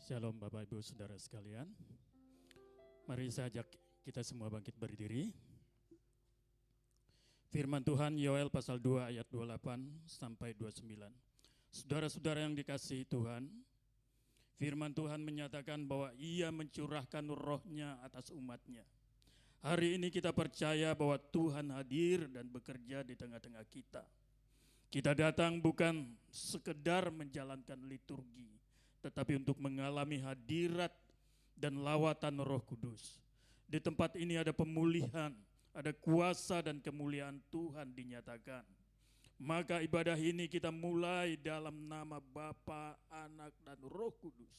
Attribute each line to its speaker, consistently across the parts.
Speaker 1: Shalom Bapak Ibu Saudara sekalian. Mari saya ajak kita semua bangkit berdiri. Firman Tuhan Yoel pasal 2 ayat 28 sampai 29. Saudara-saudara yang dikasihi Tuhan, firman Tuhan menyatakan bahwa Ia mencurahkan roh-Nya atas umat-Nya. Hari ini kita percaya bahwa Tuhan hadir dan bekerja di tengah-tengah kita. Kita datang bukan sekedar menjalankan liturgi, tetapi untuk mengalami hadirat dan lawatan Roh Kudus. Di tempat ini ada pemulihan, ada kuasa dan kemuliaan Tuhan dinyatakan. Maka ibadah ini kita mulai dalam nama Bapa, Anak, dan Roh Kudus.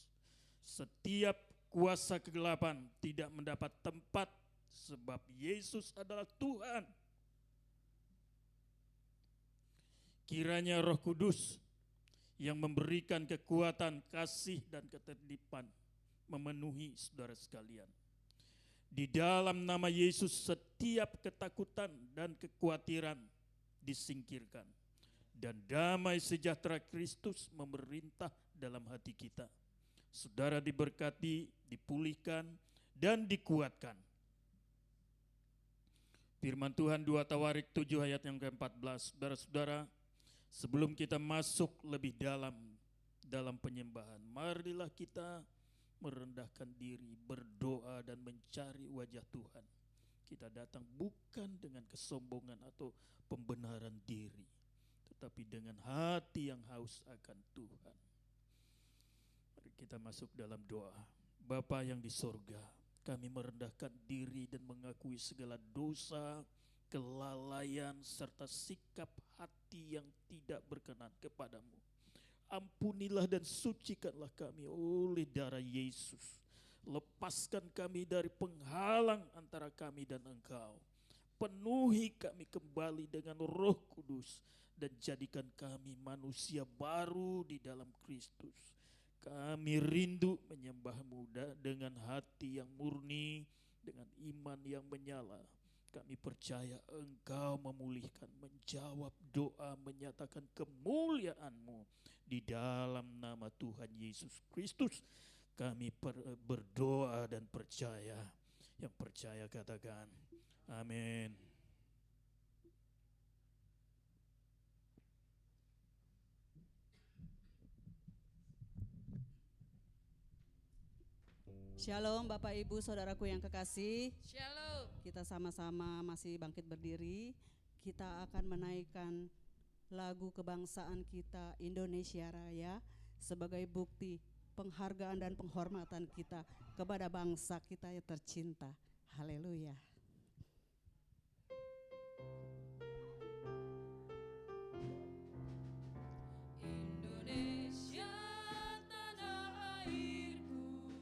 Speaker 1: Setiap kuasa kegelapan tidak mendapat tempat sebab Yesus adalah Tuhan. Kiranya Roh Kudus yang memberikan kekuatan, kasih, dan ketertiban memenuhi saudara sekalian. Di dalam nama Yesus setiap ketakutan dan kekhawatiran disingkirkan. Dan damai sejahtera Kristus memerintah dalam hati kita. Saudara diberkati, dipulihkan, dan dikuatkan. Firman Tuhan 2 Tawarik 7 ayat yang ke-14. Saudara-saudara, sebelum kita masuk lebih dalam penyembahan, marilah kita merendahkan diri, berdoa dan mencari wajah Tuhan. Kita datang bukan dengan kesombongan atau pembenaran diri, tetapi dengan hati yang haus akan Tuhan. Mari kita masuk dalam doa. Bapa yang di sorga, kami merendahkan diri dan mengakui segala dosa, kelalaian, serta sikap hati yang tidak berkenan kepadamu. Ampunilah dan sucikanlah kami oleh darah Yesus. Lepaskan kami dari penghalang antara kami dan Engkau. Penuhi kami kembali dengan Roh Kudus dan jadikan kami manusia baru di dalam Kristus. Kami rindu menyembah-Mu dengan hati yang murni, dengan iman yang menyala. Kami percaya Engkau memulihkan, menjawab doa, menyatakan kemuliaan-Mu. Di dalam nama Tuhan Yesus Kristus kami berdoa dan percaya. Yang percaya katakan amin.
Speaker 2: Shalom Bapak Ibu Saudaraku yang kekasih.
Speaker 3: Shalom.
Speaker 2: Kita sama-sama masih bangkit berdiri. Kita akan menaikkan lagu kebangsaan kita Indonesia Raya sebagai bukti penghargaan dan penghormatan kita kepada bangsa kita yang tercinta. Haleluya.
Speaker 3: Indonesia tanah airku,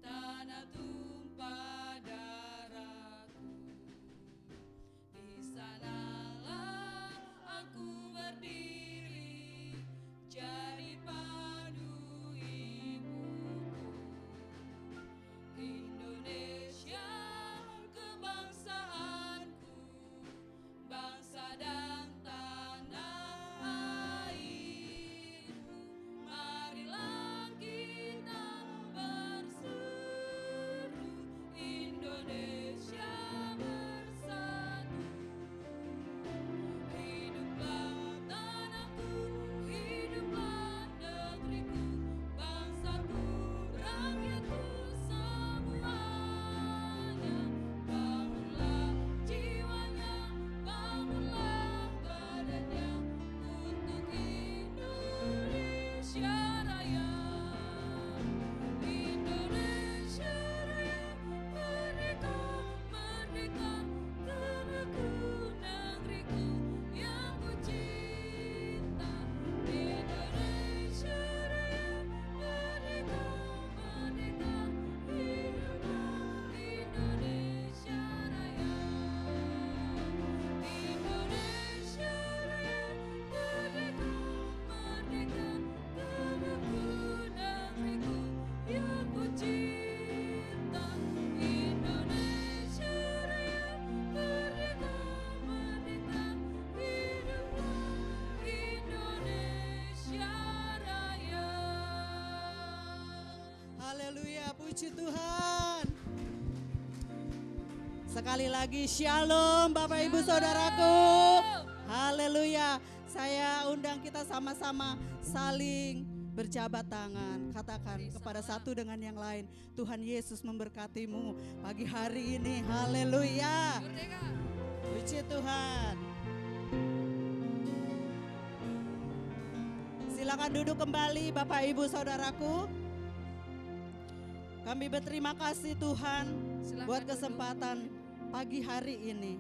Speaker 3: tanah tumpah darahku. Di sanalah aku berdiri, jadi padu ibuku. Indonesia
Speaker 2: Sekali lagi shalom Bapak Ibu Saudaraku. Haleluya. Saya undang kita sama-sama saling berjabat tangan. Katakan kepada satu dengan yang lain, Tuhan Yesus memberkatimu pagi hari ini. Haleluya.
Speaker 3: Merdeka.
Speaker 2: Puji Tuhan. Silakan duduk kembali Bapak Ibu Saudaraku. Kami berterima kasih Tuhan
Speaker 3: Silakan
Speaker 2: buat
Speaker 3: duduk.
Speaker 2: kesempatan pagi hari ini.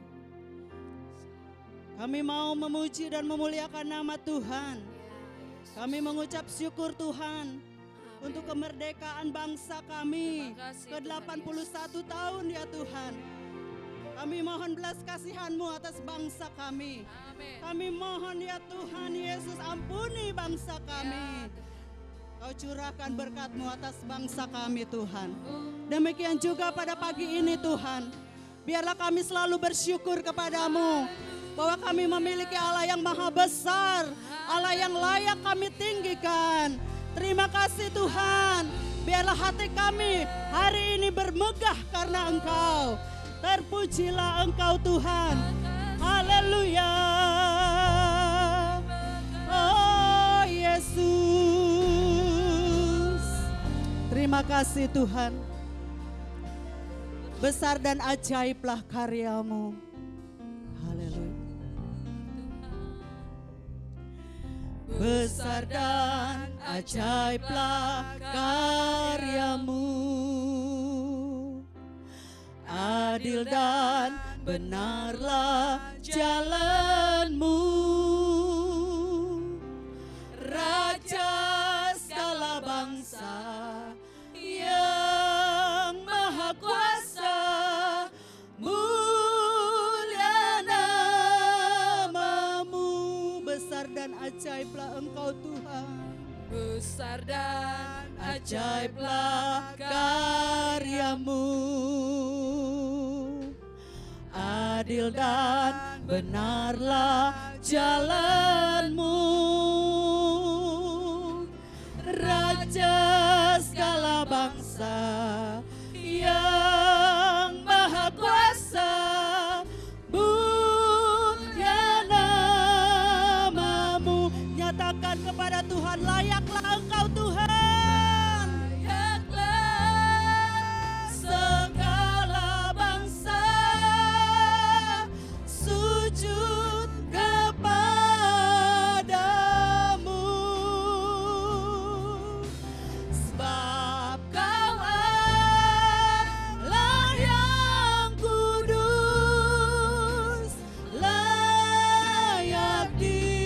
Speaker 2: Kami mau memuji dan memuliakan nama Tuhan. Kami mengucap syukur Tuhan untuk kemerdekaan bangsa kami
Speaker 3: Terima kasih,
Speaker 2: ke-81 tahun ya Tuhan. Kami mohon belas kasihan-Mu atas bangsa kami.
Speaker 3: Amin.
Speaker 2: Kami mohon ya Tuhan Yesus, ampuni bangsa kami. Kau curahkan berkat-Mu atas bangsa kami Tuhan. Demikian juga pada pagi ini Tuhan. Biarlah kami selalu bersyukur kepadamu. Bahwa kami memiliki Allah yang maha besar. Allah yang layak kami tinggikan. Terima kasih Tuhan. Biarlah hati kami hari ini bermegah karena Engkau. Terpujilah Engkau Tuhan. Haleluya. Oh Yesus. Terima kasih Tuhan. Besar dan ajaiblah karya-Mu. Haleluya. Besar dan ajaiblah karya-Mu. Adil dan benarlah jalan-Mu. Raja segala bangsa yang maha kuasa, mulia nama-Mu. Besar dan ajaiblah Engkau Tuhan.
Speaker 3: Besar dan
Speaker 2: Ajaiblah karya-Mu. Adil dan benarlah jalan-Mu. Raja segala bangsa yang maha kuasa, mulia nama-Mu. Nyatakan kepada Tuhan, layaklah Engkau Tuhan.
Speaker 3: layaklah
Speaker 2: Segala bangsa sujud kepadamu. Sebab Kau Allah yang kudus, layak disembah.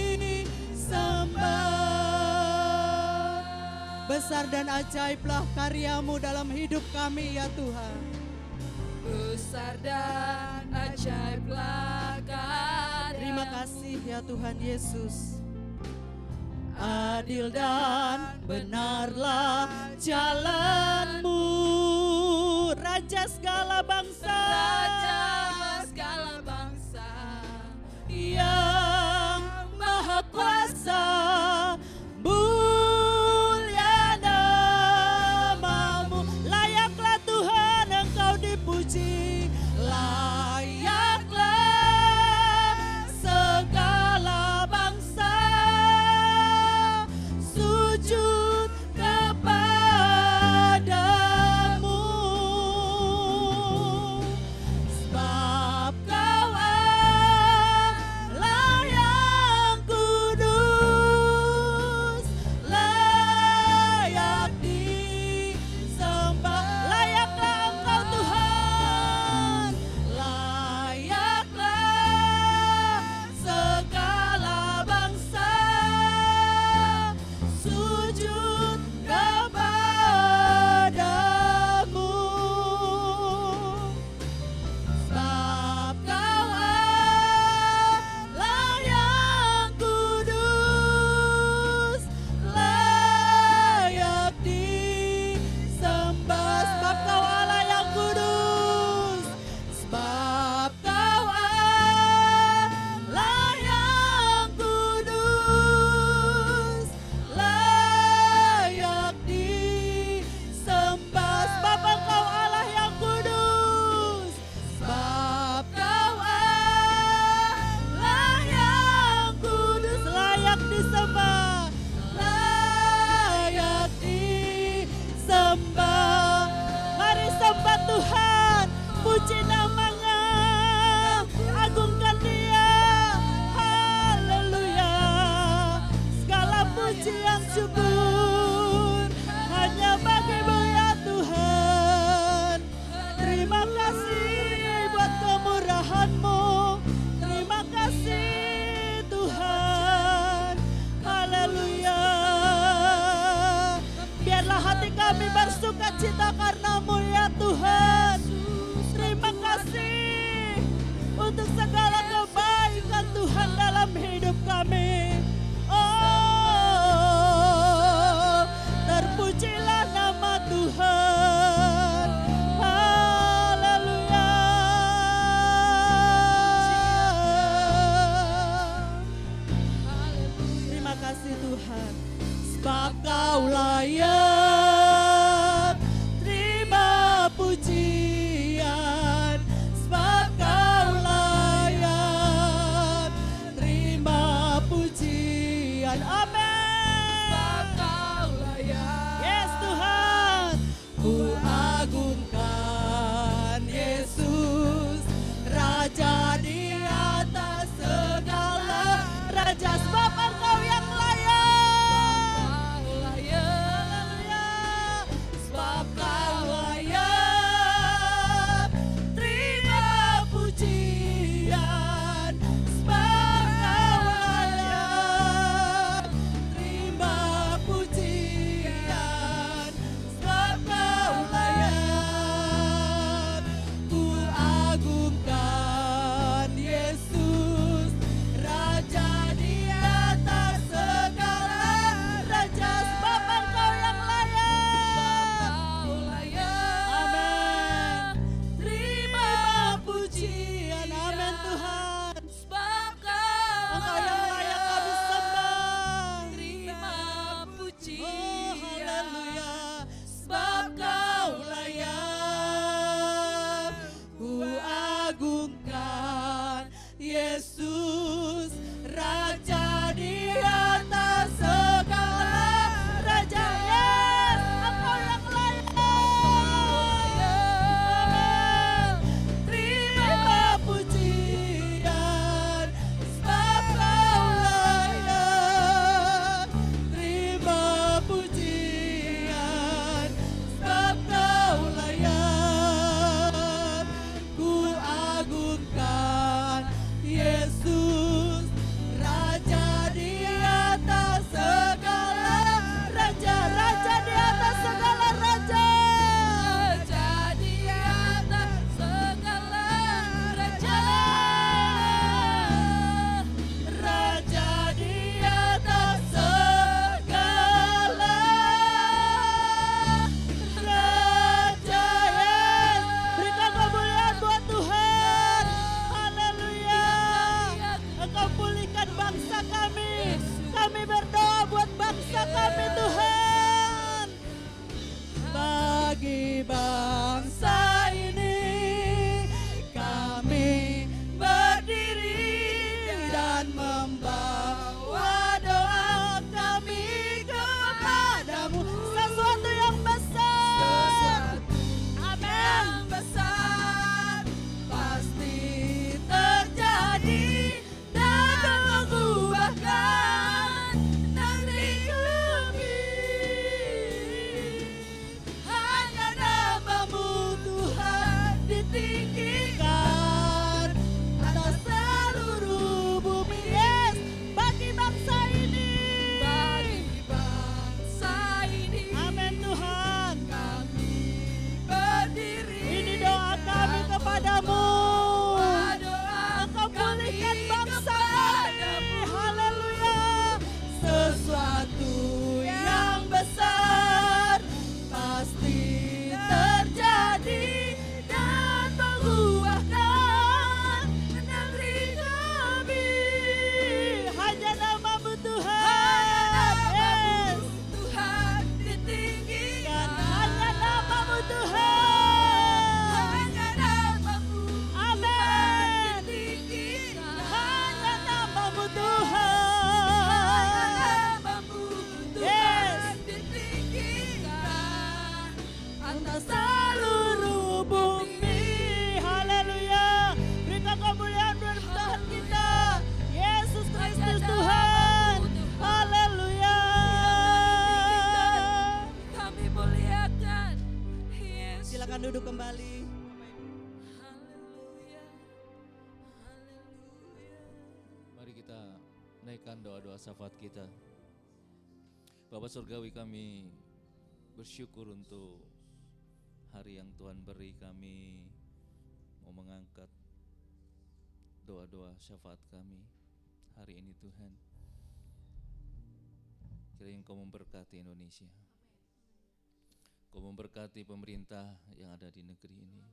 Speaker 2: Besar dan ajaiblah karya-Mu dalam hidup kami ya Tuhan.
Speaker 3: besar dan ajaiblah karya.
Speaker 2: Terima kasih ya Tuhan Yesus. Adil dan benarlah jalan-Mu. Raja segala bangsa
Speaker 3: Raja segala bangsa
Speaker 2: yang maha kuasa, mulia nama-Mu. Layaklah Tuhan Engkau dipuji. Layaklah segala bangsa sujud kepadamu. Sebab kasih Tuhan. Sebab Kau layak terima pujian. Sebab Kau layak terima pujian. Amin.
Speaker 3: Sebab Kau layak.
Speaker 2: Yes Tuhan. Ku agungkan Yesus, Raja di atas segala raja. Sebab Engkau yang layak.
Speaker 3: Kau layak.
Speaker 2: Haleluya. Sebab Kau layak terima pujian. Sebab Kau layak terima pujian. Sebab Kau layak. Ku agungkan Yesus, Raja di atas segala raja. Sebab Engkau yang layak.
Speaker 3: Kau layak.
Speaker 2: Amin. Terima pujian. Amin Tuhan.
Speaker 3: Sebab
Speaker 2: Engkau yang layak kami sembah.
Speaker 3: terima pujian.
Speaker 2: Oh haleluya. Sebab Kau layak. Ku agungkan Yesus, Raja di atas segala raja. Yes, Engkau yang layak. Terima pujian. Sebab Kau layak. Terima pujian. Sebab Kau layak. Ku agungkan Yesus, Raja di atas segala raja. Raja di atas segala raja.
Speaker 3: Raja di atas segala raja.
Speaker 2: Raja di atas segala raja. Yes. Berikan kemuliaan buat Tuhan. Haleluya. Engkau pulihkan bangsa kami. Kami berdoa buat bangsa kami Tuhan. Bagi bangsa ini kami berdiri dan membawa doa kami kepadamu. Sesuatu yang besar. Amin.
Speaker 3: Yang besar
Speaker 2: Pasti terjadi dan mengubahkan negeri kami. Hanya nama-Mu Tuhan ditinggikan atas seluruh bumi. Yes, bagi bangsa ini.
Speaker 3: bagi bangsa ini.
Speaker 2: Amin Tuhan.
Speaker 3: Kami berdiri.
Speaker 2: Ini doa kami kepadamu.
Speaker 3: Doa
Speaker 2: Engkau pulihkan
Speaker 3: kami
Speaker 2: bangsa
Speaker 3: kepadamu.
Speaker 2: kami. Haleluya. Sesuatu yang besar pasti terjadi dan mengubahkan negeri kami. Hanya nama-Mu Tuhan. Yes.
Speaker 3: Tuhan ditinggikan.
Speaker 2: Hanya nama-Mu Tuhan.
Speaker 3: Hanya nama-Mu
Speaker 2: Amin.
Speaker 3: ditinggikan.
Speaker 2: Hanya nama-Mu Tuhan.
Speaker 3: Nama-Mu
Speaker 2: Yes.
Speaker 3: Tuhan ditinggikan.
Speaker 2: Atas seluruh bumi. Haleluya. Berikan kemuliaan buat Tuhan kita, Yesus Kristus Tuhan. Haleluya.
Speaker 3: Kami muliakan Yesus.
Speaker 2: Silakan duduk kembali.
Speaker 3: Haleluya. Haleluya.
Speaker 4: Mari kita naikkan doa-doa syafaat kita. Bapa Surgawi, kami bersyukur untuk hari yang Tuhan beri. Kami mau mengangkat doa-doa syafaat kami hari ini Tuhan. Kiranya Engkau memberkati Indonesia. Engkau memberkati pemerintah yang ada di negeri ini.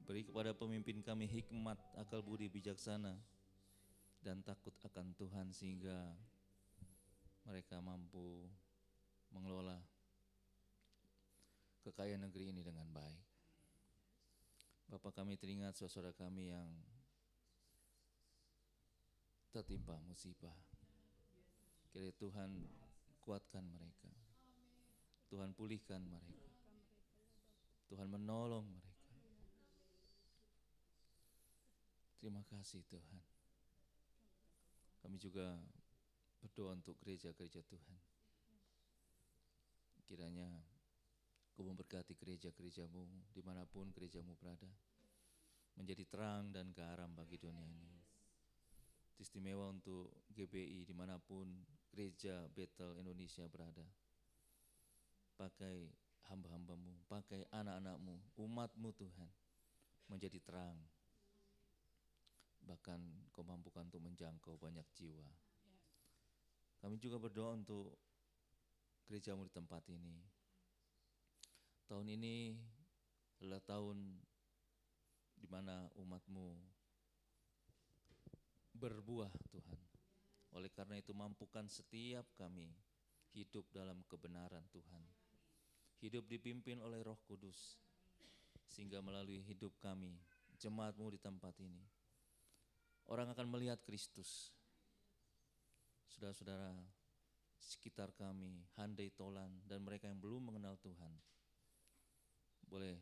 Speaker 4: Beri kepada pemimpin kami hikmat, akal budi, bijaksana, dan takut akan Tuhan, sehingga mereka mampu mengelola kekayaan negeri ini dengan baik. Bapak, kami teringat saudara kami yang tertimpa musibah. Kiranya Tuhan kuatkan mereka, Tuhan pulihkan mereka, Tuhan menolong mereka. Terima kasih Tuhan. Kami juga berdoa untuk gereja-gereja Tuhan. Kiranya Kau memberkati gereja-gerejamu dimanapun gerejamu berada, menjadi terang dan garam bagi dunia ini. Istimewa untuk GBI dimanapun gereja Bethel Indonesia berada. Pakai hamba-hambamu, pakai anak-anakmu, umatmu Tuhan, menjadi terang. Bahkan Kau mampukan untuk menjangkau banyak jiwa. Kami juga berdoa untuk gerejamu di tempat ini. Tahun ini adalah tahun di mana umatmu berbuah Tuhan. Oleh karena itu mampukan setiap kami hidup dalam kebenaran Tuhan. Hidup dipimpin oleh Roh Kudus. Sehingga melalui hidup kami, jemaatmu di tempat ini, orang akan melihat Kristus. Saudara-saudara sekitar kami, handai tolan dan mereka yang belum mengenal Tuhan, boleh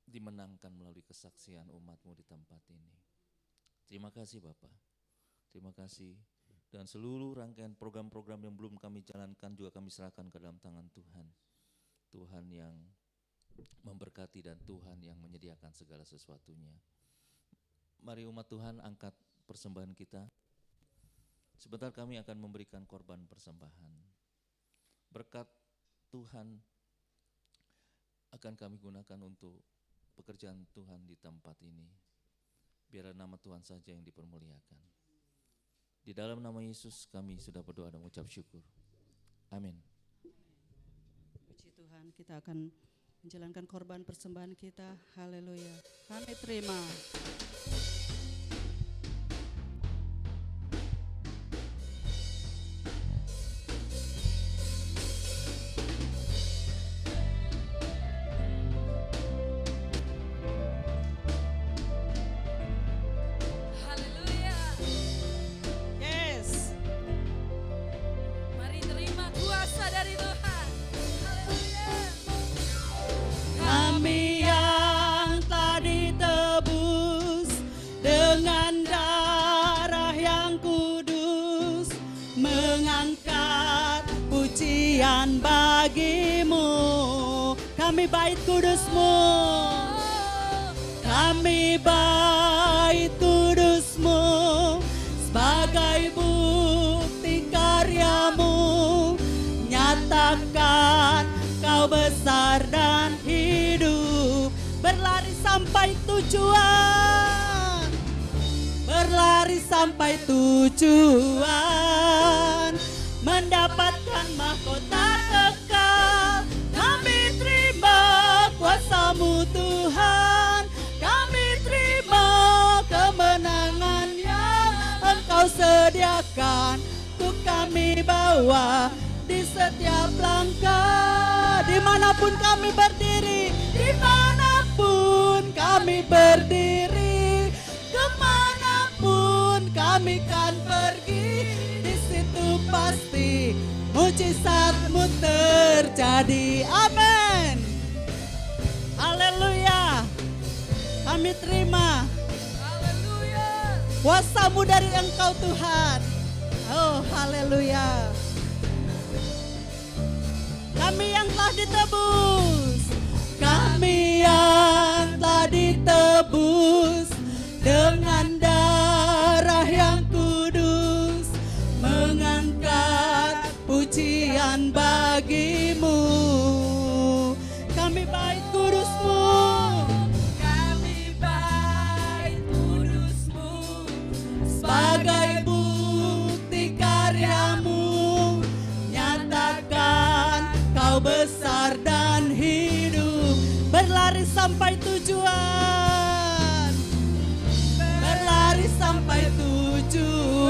Speaker 4: dimenangkan melalui kesaksian umatmu di tempat ini. Terima kasih Bapak, terima kasih. Dan seluruh rangkaian program-program yang belum kami jalankan juga kami serahkan ke dalam tangan Tuhan. Tuhan yang memberkati dan Tuhan yang menyediakan segala sesuatunya. Mari umat Tuhan angkat persembahan kita. Sebentar kami akan memberikan korban persembahan. Berkat Tuhan akan kami gunakan untuk pekerjaan Tuhan di tempat ini. Biarlah nama Tuhan saja yang dipermuliakan. Di dalam nama Yesus kami sudah berdoa dan mengucap syukur. Amin.
Speaker 2: Puji Tuhan, kita akan menjalankan korban persembahan kita. Haleluya. Kami terima.
Speaker 3: Haleluya.
Speaker 2: Yes.
Speaker 3: Mari terima kuasa dari Tuhan. Haleluya.
Speaker 2: Kami yang telah ditebus dengan darah yang kudus, mengangkat pujian bagimu. Kami bait kudusmu, kami bait kudusmu, sebagai bukti karyamu, nyatakan Kau besar dan hidup. Berlari sampai tujuan, berlari sampai tujuan, mendapatkan mahkota kekal. Kami terima kuasa-Mu Tuhan, kami terima kemenangan yang Engkau sediakan untuk kami bawa di setiap langkah. Dimanapun kami berdiri, dimanapun kami berdiri, kemanapun kami kan pergi, di situ pasti mujizat-Mu terjadi. Amin. Haleluya. Kami terima
Speaker 3: Haleluya.
Speaker 2: kuasa-Mu dari Engkau Tuhan. Oh, haleluya. Kami yang telah ditebus, kami yang telah ditebus dengan darah yang kudus, mengangkat pujian bagimu. Kami bait kudus-Mu,
Speaker 3: Kami bait kudus-Mu,
Speaker 2: sebagai bukti karyamu, nyatakan Kau besar dan hidup. Berlari sampai tujuan, berlari sampai tujuan,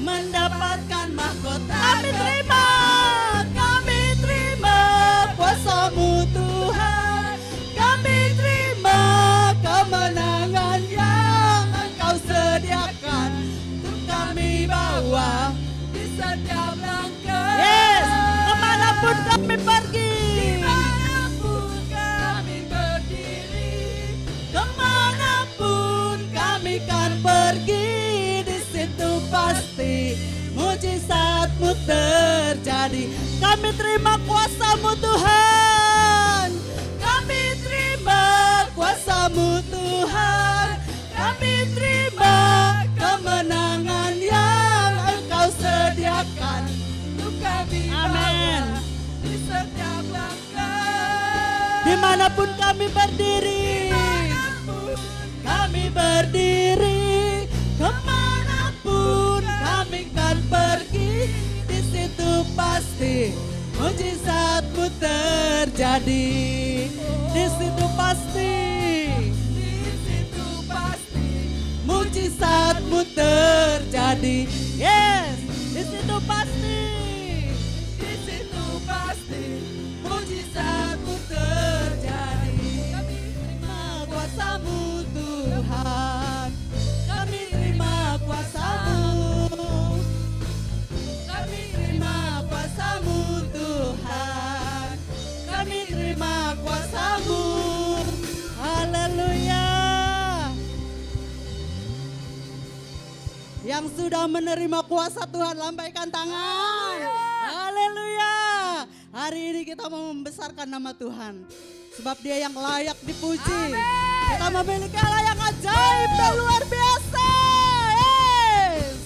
Speaker 2: mendapatkan mahkota
Speaker 3: Tuhan di setiap langkah.
Speaker 2: Yes, kemanapun kami pergi,
Speaker 3: Dimanapun kami berdiri,
Speaker 2: kemanapun kami kan pergi, di situ pasti mujizatmu terjadi. Kami terima kuasa-Mu Tuhan, kami terima kuasa-Mu Tuhan, kami terima kemenangan yang Engkau sediakan.
Speaker 3: untuk kami
Speaker 2: Amin.
Speaker 3: bawa di setiap langkah.
Speaker 2: Dimanapun kami berdiri,
Speaker 3: Dimanapun
Speaker 2: kami berdiri, kemanapun kami kan pergi, di situ pasti mujizatmu terjadi. Di situ pasti
Speaker 3: di situ pasti
Speaker 2: mujizatmu terjadi. Yes, di situ pasti
Speaker 3: di situ pasti
Speaker 2: mujizatmu terjadi. Kami terima kuasa-Mu Tuhan, kami terima kuasa-Mu, kami terima kuasa-Mu Tuhan, kami terima kuasa-Mu. Haleluya. Yang sudah menerima kuasa Tuhan, lambaikan tangan. Haleluya. Hari ini kita mau membesarkan nama Tuhan, sebab Dia yang layak dipuji. Kita memiliki Allah yang ajaib dan luar biasa. Yes.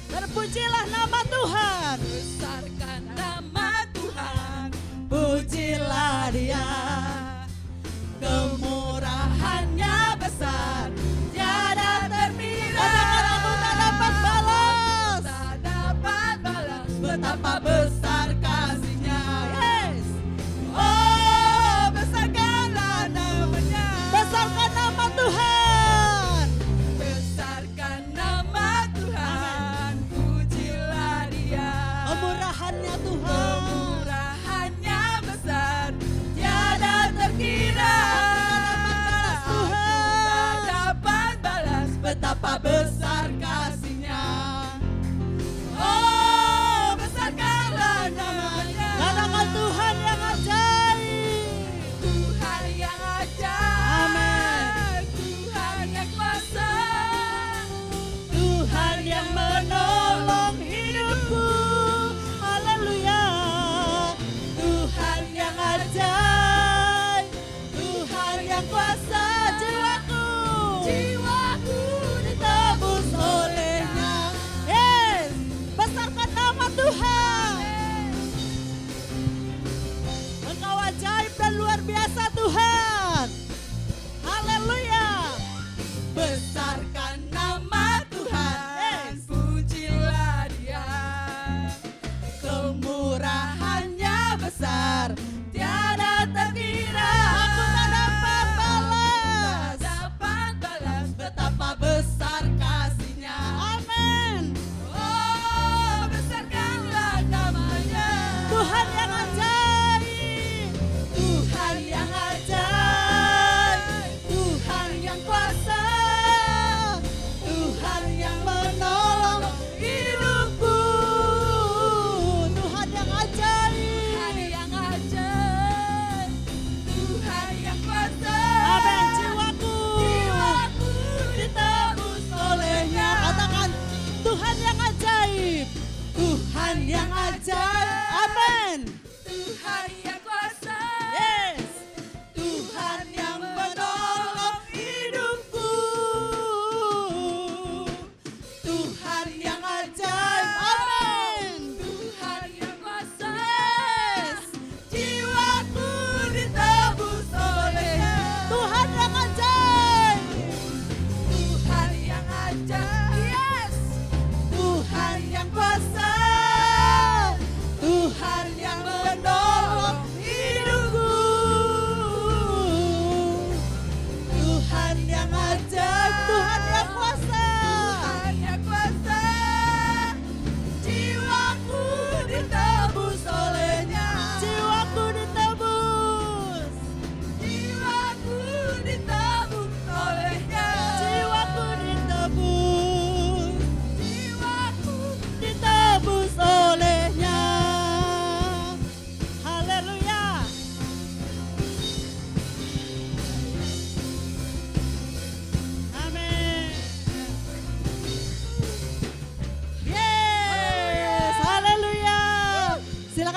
Speaker 2: Terpujilah nama Tuhan,
Speaker 3: besarkan nama Tuhan.
Speaker 2: pujilah Dia. Kemurahannya besar, tiada terkira. Katakan aku tak dapat balas,
Speaker 3: Tak dapat balas
Speaker 2: betapa besar kasih-Nya. Yes. Oh, besarkanlah namanya, besarkan nama Tuhan.
Speaker 3: besarkan nama Tuhan. Pujilah Dia.
Speaker 2: Kemurahannya Tuhan,
Speaker 3: Kemurahannya besar, tiada terkira. Tak dapat balas
Speaker 2: betapa besar kasih-Nya. Oh, besarkanlah namanya. Katakan Tuhan yang ajaib.
Speaker 3: Tuhan yang ajaib.
Speaker 2: Amin.
Speaker 3: Tuhan yang kuasa.
Speaker 2: Tuhan yang menolong hidupku. Haleluya. Tuhan yang ajaib. Tuhan yang kuasa jiwaku.
Speaker 3: Jiwaku
Speaker 2: Di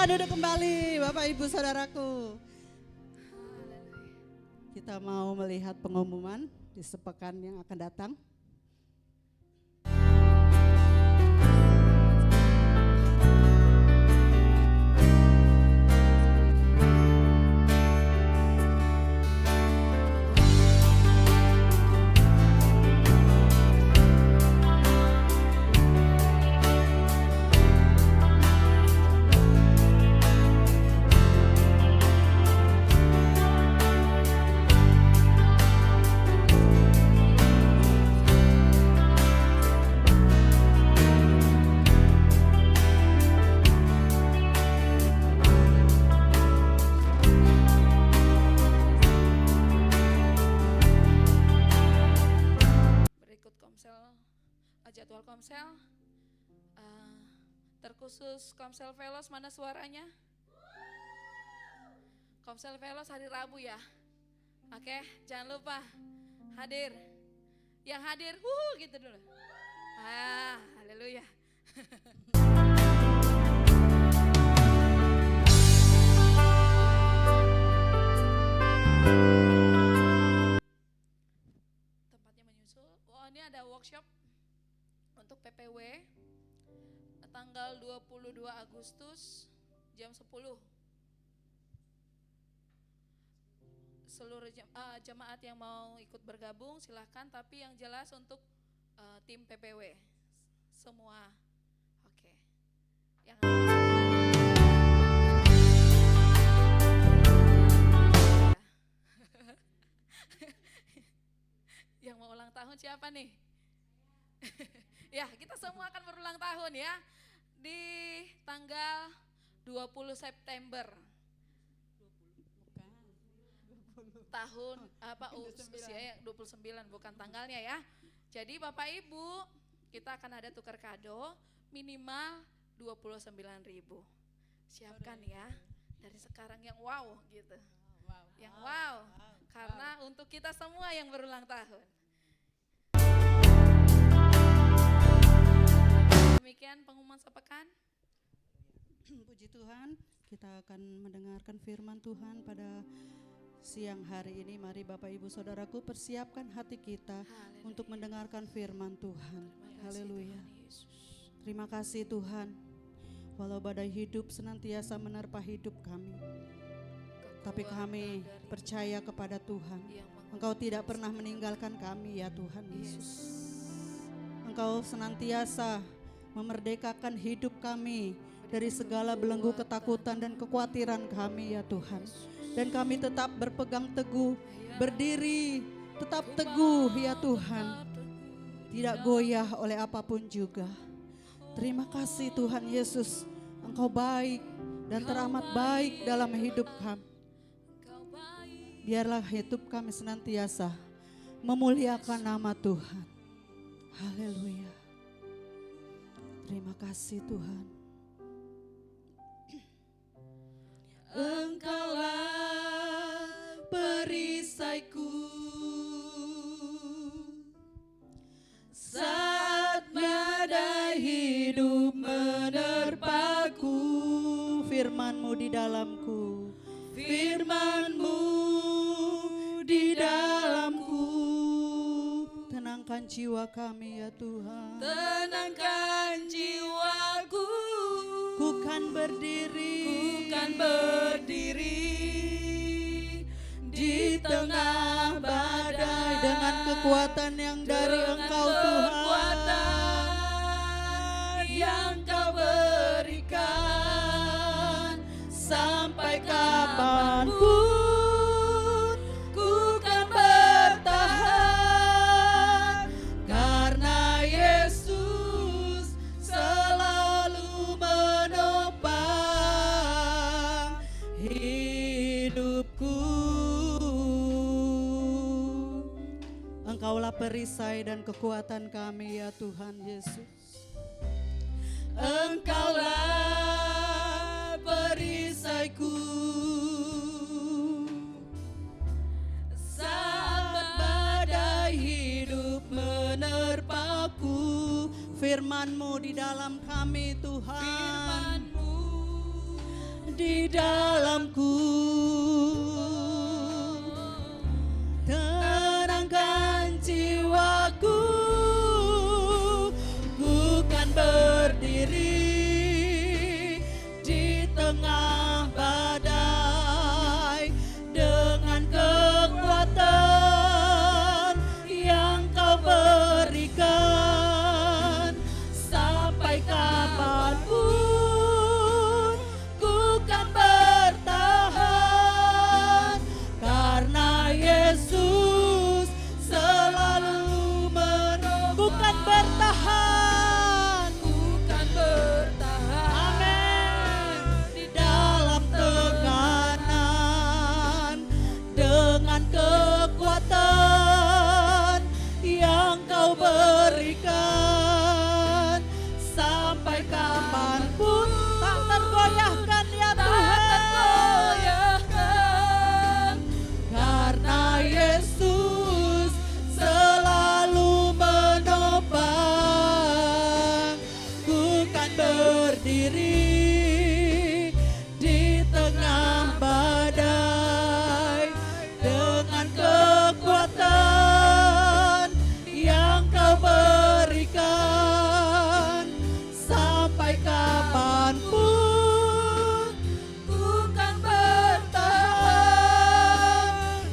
Speaker 2: Silakan duduk kembali Bapak Ibu Saudaraku. Kita mau melihat pengumuman di sepekan yang akan datang.
Speaker 3: Jadwal komsel terkhusus komsel Velos, mana suaranya? Komsel Velos hari Rabu ya. Oke, jangan lupa hadir. Yang hadir, gitu dulu. Haleluya. Tempatnya menyusul. Ini ada workshop untuk PPW tanggal 22 Agustus jam 10. Seluruh jemaat yang mau ikut bergabung silahkan, tapi yang jelas untuk tim PPW semua. Oke. Yang yang mau ulang tahun siapa nih? Ya, kita semua akan berulang tahun ya. Di tanggal 20 September. Tahun usia yang 29 bukan tanggalnya ya. Jadi Bapak Ibu, kita akan ada tukar kado minimal 29.000. Siapkan ya. Dari sekarang yang wow gitu. Yang wow. Karena untuk kita semua yang berulang tahun. Demikian pengumuman sepekan.
Speaker 2: Puji Tuhan, kita akan mendengarkan firman Tuhan pada siang hari ini. Mari Bapak Ibu Saudaraku persiapkan hati kita untuk mendengarkan firman Tuhan. Haleluya. Terima kasih Tuhan. Walau badai hidup senantiasa menerpa hidup kami, tapi kami percaya kepada Tuhan. Engkau tidak pernah meninggalkan kami ya Tuhan Yesus. Engkau senantiasa memerdekakan hidup kami dari segala belenggu ketakutan dan kekhawatiran kami ya Tuhan. Dan kami tetap berpegang teguh, berdiri tetap teguh ya Tuhan. Tidak goyah oleh apapun juga. Terima kasih Tuhan Yesus, Engkau baik dan teramat baik dalam hidup kami. Biarlah hidup kami senantiasa memuliakan nama Tuhan. Haleluya. Terima kasih Tuhan. Engkaulah perisaiku saat badai hidup menerpaku. Firman-Mu di dalamku, firman-Mu di dalamku. Tenangkan jiwa kami ya Tuhan.
Speaker 3: Tenangkan jiwaku.
Speaker 2: Ku kan berdiri
Speaker 3: di tengah badai
Speaker 2: dengan kekuatan yang dari Engkau Tuhan.
Speaker 3: Kekuatan yang Kau berikan sampai kapanpun ku kan bertahan karena Yesus selalu menopang hidupku. Engkaulah perisai dan kekuatan kami ya Tuhan Yesus. Engkaulah perisaiku saat badai hidup menerpaku. Firman-Mu di dalam kami Tuhan. Firman-Mu
Speaker 2: di dalamku. Tenangkan jiwaku, ku kan berdiri di tengah badai dengan kekuatan yang kau berikan. Sampai kapanpun ku kan bertahan, karena Yesus selalu bukan bertahan,
Speaker 3: Bukan bertahan.
Speaker 2: amin, di dalam tekanan dengan kekuatan yang kau berikan. Sampai kapanpun tak tergoyahkan ya Tuhan, karena Yesus selalu menopang. Ku kan berdiri di tengah badai dengan kekuatan yang kau berikan. Sampai kapanpun ku kan bertahan,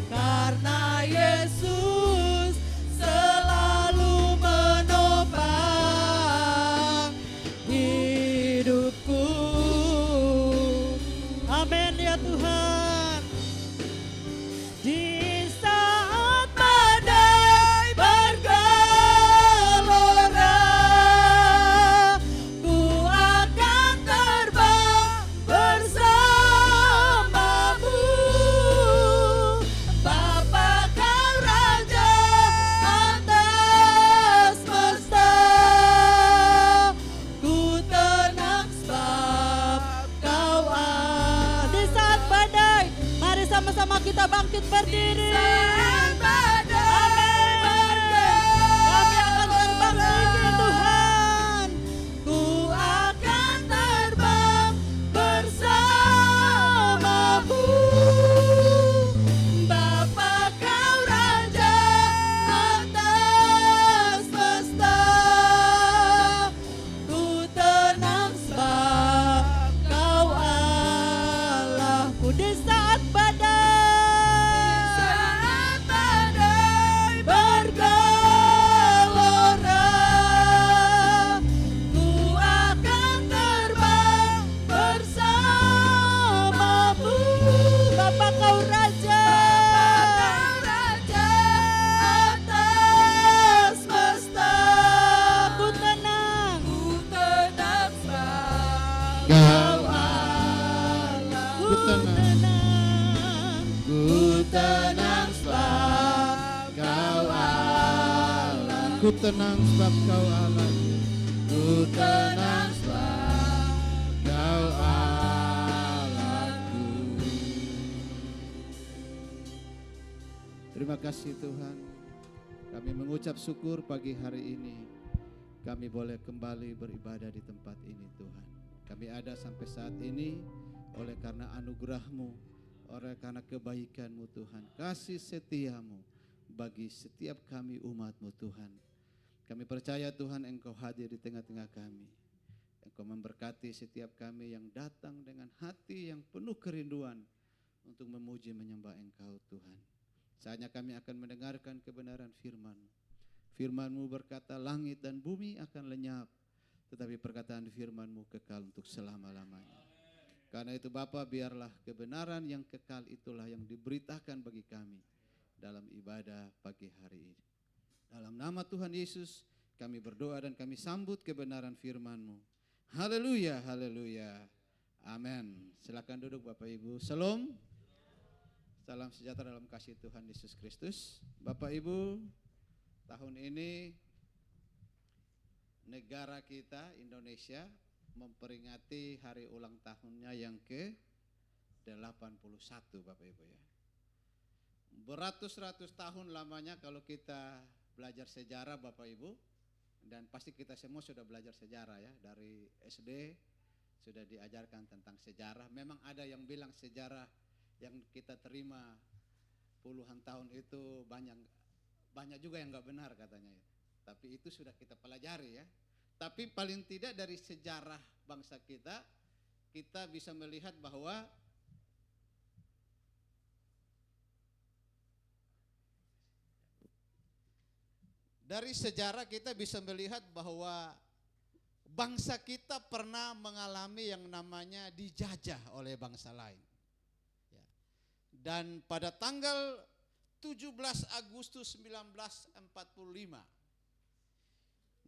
Speaker 2: karena Yesus selalu menopang hidupku. Amin ya Tuhan. Di saat badai bergelora, ku akan terbang bersamamu. Bapa kau Raja atas semesta, ku tenang sebab kau ada. Di saat badai, mari sama-sama kita bangkit berdiri. Kami akan terbang tinggi Tuhan. Ku akan terbang bersamamu. Bapa kau Raja atas semesta, ku tenang sebab kau Allahku. Di saat badai bergelora, ku akan terbang bersamamu. Bapa kau Raja atas semesta, ku tenang sebab kau Allah. Ku tenang sebab kau Allah.
Speaker 5: Ku tenang sebab kau Allah.
Speaker 2: Ku tenang sebab
Speaker 5: Kau Allahku. Terima kasih Tuhan. Kami mengucap syukur pagi hari ini. Kami boleh kembali beribadah di tempat ini Tuhan. Kami ada sampai saat ini oleh karena anugerah-Mu, oleh karena kebaikan-Mu Tuhan. Kasih setia-Mu bagi setiap kami umat-Mu Tuhan. Kami percaya Tuhan Engkau hadir di tengah-tengah kami. Engkau memberkati setiap kami yang datang dengan hati yang penuh kerinduan untuk memuji menyembah Engkau Tuhan. Saatnya kami akan mendengarkan kebenaran firman-Mu. Firman-Mu berkata langit dan bumi akan lenyap, tetapi perkataan firman-Mu kekal untuk selama-lamanya. Karena itu Bapa, biarlah kebenaran yang kekal itulah yang diberitakan bagi kami dalam ibadah pagi hari ini. Dalam nama Tuhan Yesus kami berdoa dan kami sambut kebenaran firman-Mu. Haleluya, haleluya. Amin. Silakan duduk Bapak Ibu. Shalom. Salam sejahtera dalam kasih Tuhan Yesus Kristus. Bapak Ibu, tahun ini negara kita Indonesia memperingati hari ulang tahunnya yang ke-81 Bapak Ibu ya. Beratus-ratus tahun lamanya kalau kita belajar sejarah Bapak Ibu, dan pasti kita semua sudah belajar sejarah ya, dari SD sudah diajarkan tentang sejarah. Memang ada yang bilang sejarah yang kita terima puluhan tahun itu banyak juga yang nggak benar katanya ya. Tapi itu sudah kita pelajari ya. Tapi paling tidak dari sejarah bangsa kita bisa melihat bahwa bangsa kita pernah mengalami yang namanya dijajah oleh bangsa lain. Ya. Dan pada tanggal 17 Agustus 1945,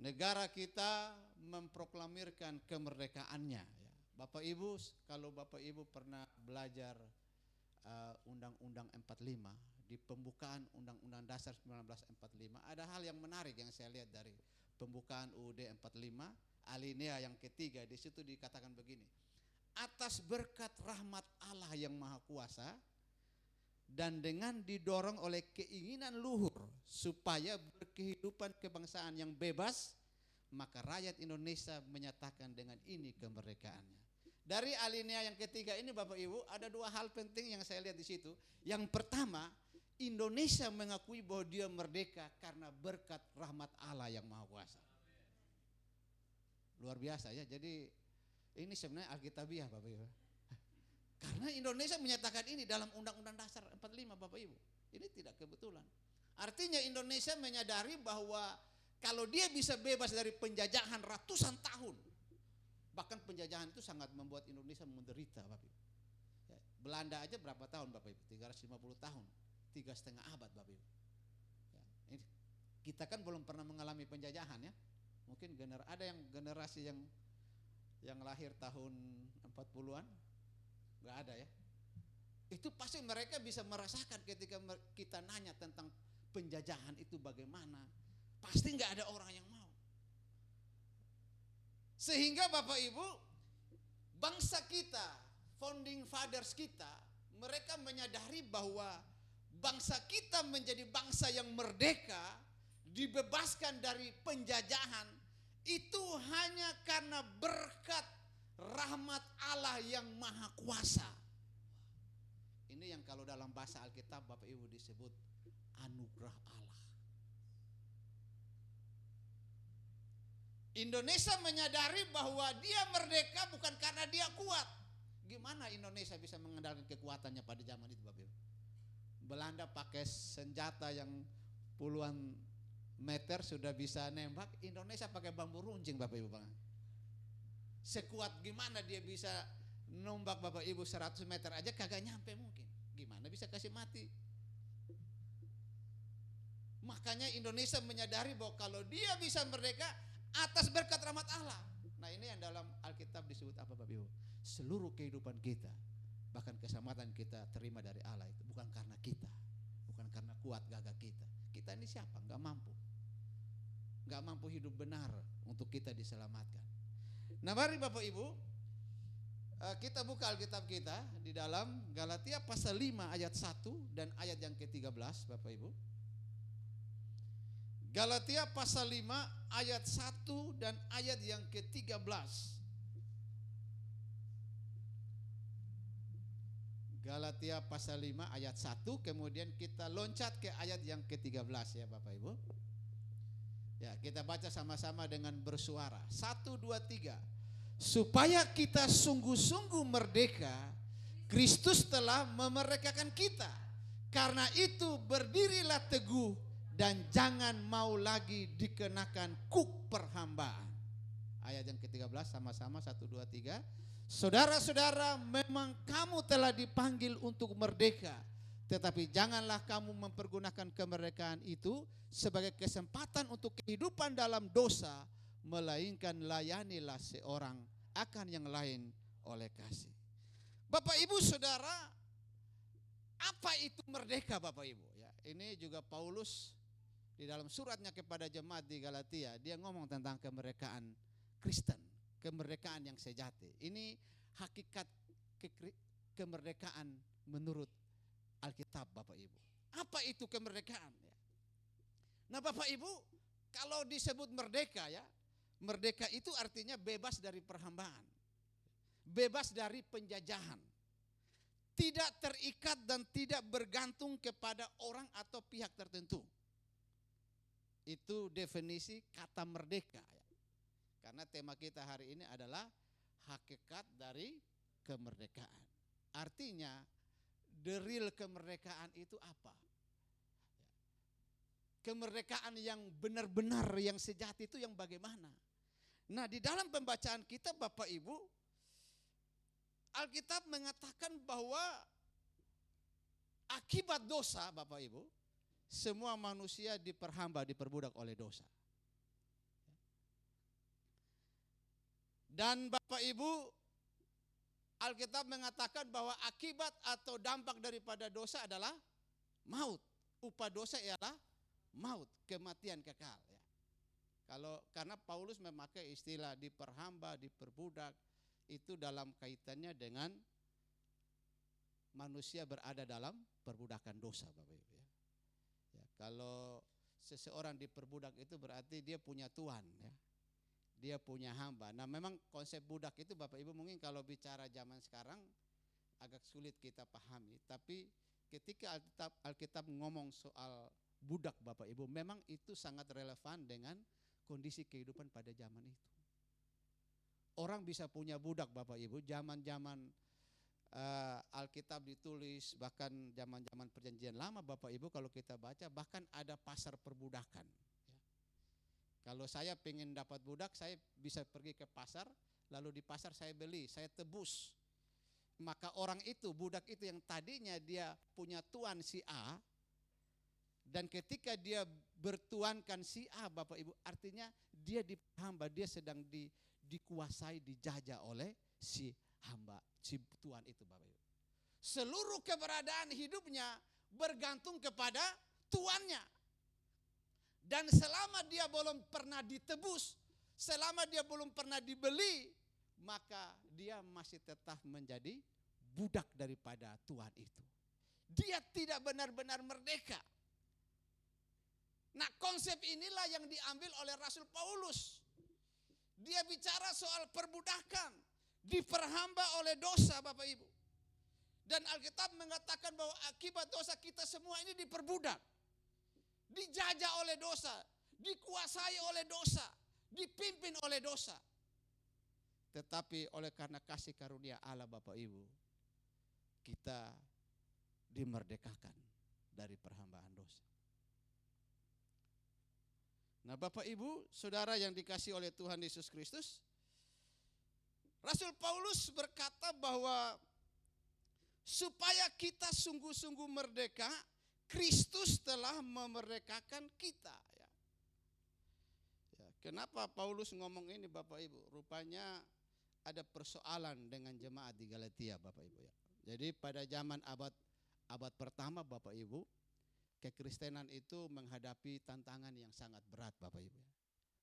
Speaker 5: negara kita memproklamirkan kemerdekaannya. Ya. Bapak Ibu, kalau Bapak Ibu pernah belajar Undang-Undang 45, di pembukaan Undang-Undang Dasar 1945, ada hal yang menarik yang saya lihat dari pembukaan UUD 45, alinea yang ketiga. Di situ dikatakan begini: atas berkat rahmat Allah yang Maha Kuasa dan dengan didorong oleh keinginan luhur supaya berkehidupan kebangsaan yang bebas, maka rakyat Indonesia menyatakan dengan ini kemerdekaannya. Dari alinea yang ketiga ini Bapak Ibu, ada dua hal penting yang saya lihat di situ. Yang pertama, Indonesia mengakui bahwa dia merdeka karena berkat rahmat Allah yang Maha Kuasa. Luar biasa ya. Jadi ini sebenarnya Alkitabiah Bapak Ibu. Karena Indonesia menyatakan ini dalam Undang-Undang Dasar 45 Bapak Ibu. Ini tidak kebetulan. Artinya Indonesia menyadari bahwa kalau dia bisa bebas dari penjajahan ratusan tahun, bahkan penjajahan itu sangat membuat Indonesia menderita Bapak Ibu. Ya, Belanda aja berapa tahun Bapak Ibu? 350 tahun. 3,5 abad Bapak Ibu. Ya, ini, kita kan belum pernah mengalami penjajahan ya. Mungkin ada yang generasi yang lahir tahun 40-an, nggak ada ya. Itu pasti mereka bisa merasakan ketika kita nanya tentang penjajahan itu bagaimana. Pasti nggak ada orang yang mau. Sehingga Bapak Ibu, bangsa kita, founding fathers kita, mereka menyadari bahwa bangsa kita menjadi bangsa yang merdeka, dibebaskan dari penjajahan, itu hanya karena berkat rahmat Allah yang Maha Kuasa. Ini yang kalau dalam bahasa Alkitab Bapak Ibu disebut anugerah Allah. Indonesia menyadari bahwa dia merdeka bukan karena dia kuat. Gimana Indonesia bisa mengendalikan kekuatannya pada zaman itu Bapak Ibu? Belanda pakai senjata yang puluhan meter sudah bisa nembak, Indonesia pakai bambu runcing Bapak Ibu. Sekuat gimana dia bisa nombak Bapak Ibu 100 meter aja kagak nyampe mungkin. Gimana bisa kasih mati? Makanya Indonesia menyadari bahwa kalau dia bisa merdeka atas berkat rahmat Allah. Nah ini yang dalam Alkitab disebut apa Bapak Ibu? Seluruh kehidupan kita, bahkan keselamatan kita terima dari Allah itu bukan karena kita, bukan karena kuat gagah kita. Kita ini siapa? Enggak mampu hidup benar untuk kita diselamatkan. Nah mari Bapak Ibu, kita buka Alkitab kita di dalam Galatia pasal 5 ayat 1 dan ayat yang ke-13 Bapak Ibu. Galatia pasal 5 ayat 1 dan ayat yang ke-13. Galatia pasal 5 ayat 1, kemudian kita loncat ke ayat yang ke-13 ya Bapak Ibu. Ya, kita baca sama-sama dengan bersuara. 1, 2, 3. Supaya kita sungguh-sungguh merdeka, Kristus telah memerdekakan kita. Karena itu berdirilah teguh dan jangan mau lagi dikenakan kuk perhambaan. Ayat yang ke-13 sama-sama 1, 2, 3. Saudara-saudara, memang kamu telah dipanggil untuk merdeka, tetapi janganlah kamu mempergunakan kemerdekaan itu sebagai kesempatan untuk kehidupan dalam dosa, melainkan layanilah seorang akan yang lain oleh kasih. Bapak Ibu Saudara, apa itu merdeka Bapak Ibu? Ya, ini juga Paulus di dalam suratnya kepada jemaat di Galatia, dia ngomong tentang kemerdekaan Kristen, kemerdekaan yang sejati. Ini hakikat kemerdekaan menurut Alkitab Bapak Ibu. Apa itu kemerdekaan? Nah Bapak Ibu, kalau disebut merdeka ya, merdeka itu artinya bebas dari perhambaan. bebas dari penjajahan, tidak terikat dan tidak bergantung kepada orang atau pihak tertentu. Itu definisi kata merdeka. Karena tema kita hari ini adalah hakikat dari kemerdekaan. Artinya, the real kemerdekaan itu apa? Kemerdekaan yang benar-benar, yang sejati itu yang bagaimana? Nah, di dalam pembacaan kita Bapak Ibu, Alkitab mengatakan bahwa akibat dosa Bapak Ibu, semua manusia diperhamba, diperbudak oleh dosa. Dan Bapak Ibu, Alkitab mengatakan bahwa akibat atau dampak daripada dosa adalah maut. Upah dosa ialah maut, kematian kekal. Ya. Karena Paulus memakai istilah diperhamba, diperbudak, itu dalam kaitannya dengan manusia berada dalam perbudakan dosa, Bapak Ibu. Ya, kalau seseorang diperbudak itu berarti dia punya tuan, ya. Dia punya hamba. Nah, memang konsep budak itu Bapak Ibu mungkin kalau bicara zaman sekarang agak sulit kita pahami. Tapi ketika Alkitab ngomong soal budak Bapak Ibu, memang itu sangat relevan dengan kondisi kehidupan pada zaman itu. Orang bisa punya budak Bapak Ibu, zaman-zaman Alkitab ditulis, bahkan zaman-zaman perjanjian lama Bapak Ibu kalau kita baca, bahkan ada pasar perbudakan. Kalau saya pengen dapat budak, saya bisa pergi ke pasar, lalu di pasar saya beli, saya tebus. Maka orang itu, budak itu yang tadinya dia punya tuan si A, dan ketika dia bertuankan si A Bapak Ibu, artinya dia dihamba, dia sedang dikuasai, dijajah oleh si hamba, si tuan itu Bapak Ibu. Seluruh keberadaan hidupnya bergantung kepada tuannya. Dan selama dia belum pernah ditebus, selama dia belum pernah dibeli, maka dia masih tetap menjadi budak daripada Tuhan itu. Dia tidak benar-benar merdeka. Nah, konsep inilah yang diambil oleh Rasul Paulus. Dia bicara soal perbudakan, diperhamba oleh dosa Bapak Ibu. Dan Alkitab mengatakan bahwa akibat dosa kita semua ini diperbudak. Dijajah oleh dosa, dikuasai oleh dosa, dipimpin oleh dosa. Tetapi oleh karena kasih karunia Allah Bapak Ibu, kita dimerdekakan dari perhambaan dosa. Nah Bapak Ibu, saudara yang dikasihi oleh Tuhan Yesus Kristus, Rasul Paulus berkata bahwa supaya kita sungguh-sungguh merdeka, Kristus telah memerdekakan kita. Ya. Kenapa Paulus ngomong ini Bapak Ibu? Rupanya ada persoalan dengan jemaat di Galatia Bapak Ibu. Ya. Jadi pada zaman abad pertama Bapak Ibu, kekristenan itu menghadapi tantangan yang sangat berat Bapak Ibu.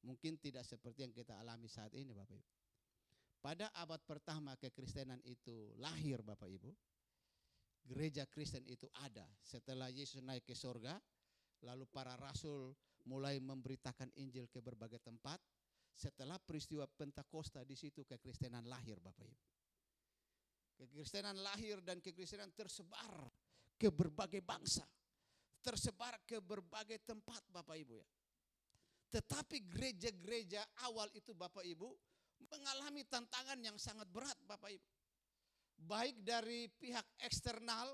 Speaker 5: Mungkin tidak seperti yang kita alami saat ini Bapak Ibu. Pada abad pertama kekristenan itu lahir Bapak Ibu. Gereja Kristen itu ada setelah Yesus naik ke sorga, lalu para rasul mulai memberitakan Injil ke berbagai tempat. Setelah peristiwa Pentakosta, di situ kekristenan lahir Bapak Ibu. Kekristenan lahir dan kekristenan tersebar ke berbagai bangsa, tersebar ke berbagai tempat Bapak Ibu ya. Tetapi gereja-gereja awal itu Bapak Ibu mengalami tantangan yang sangat berat Bapak Ibu. Baik dari pihak eksternal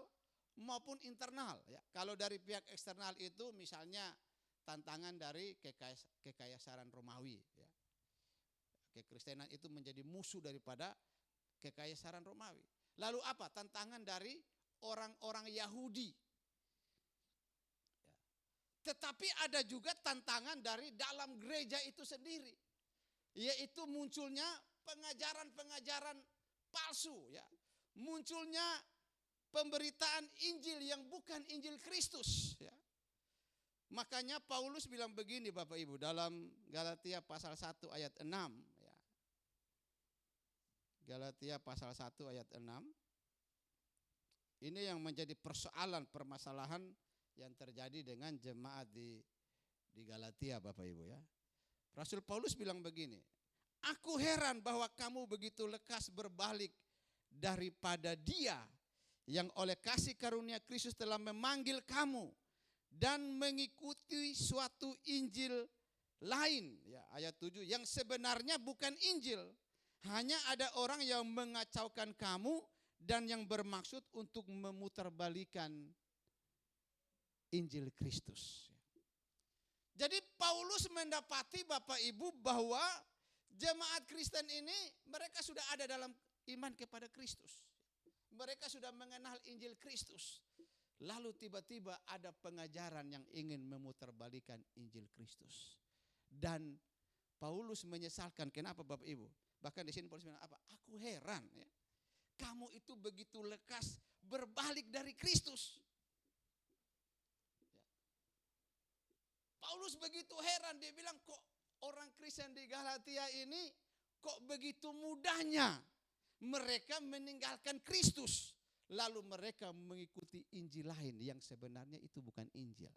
Speaker 5: maupun internal. Ya. Kalau dari pihak eksternal itu misalnya tantangan dari kekaisaran Romawi. Ya. Kekristenan itu menjadi musuh daripada kekaisaran Romawi. Lalu apa? Tantangan dari orang-orang Yahudi. Ya. Tetapi ada juga tantangan dari dalam gereja itu sendiri. Yaitu munculnya pengajaran-pengajaran palsu. Ya. Munculnya pemberitaan Injil yang bukan Injil Kristus. Ya. Makanya Paulus bilang begini Bapak Ibu dalam Galatia pasal 1 ayat 6. Ya. Galatia pasal 1 ayat 6. Ini yang menjadi persoalan permasalahan yang terjadi dengan jemaat di Galatia Bapak Ibu ya. Rasul Paulus bilang begini, Aku heran bahwa kamu begitu lekas berbalik daripada Dia yang oleh kasih karunia Kristus telah memanggil kamu dan mengikuti suatu Injil lain, ya, ayat 7, yang sebenarnya bukan Injil. Hanya ada orang yang mengacaukan kamu dan yang bermaksud untuk memutarbalikan Injil Kristus. Jadi Paulus mendapati Bapak Ibu bahwa jemaat Kristen ini mereka sudah ada dalam iman kepada Kristus. Mereka sudah mengenal Injil Kristus. Lalu tiba-tiba ada pengajaran yang ingin memutarbalikan Injil Kristus. Dan Paulus menyesalkan, kenapa Bapak Ibu? Bahkan di sini Paulus bilang apa? Aku heran ya. Kamu itu begitu lekas berbalik dari Kristus. Paulus begitu heran, dia bilang kok orang Kristen di Galatia ini kok begitu mudahnya mereka meninggalkan Kristus. Lalu mereka mengikuti Injil lain yang sebenarnya itu bukan Injil.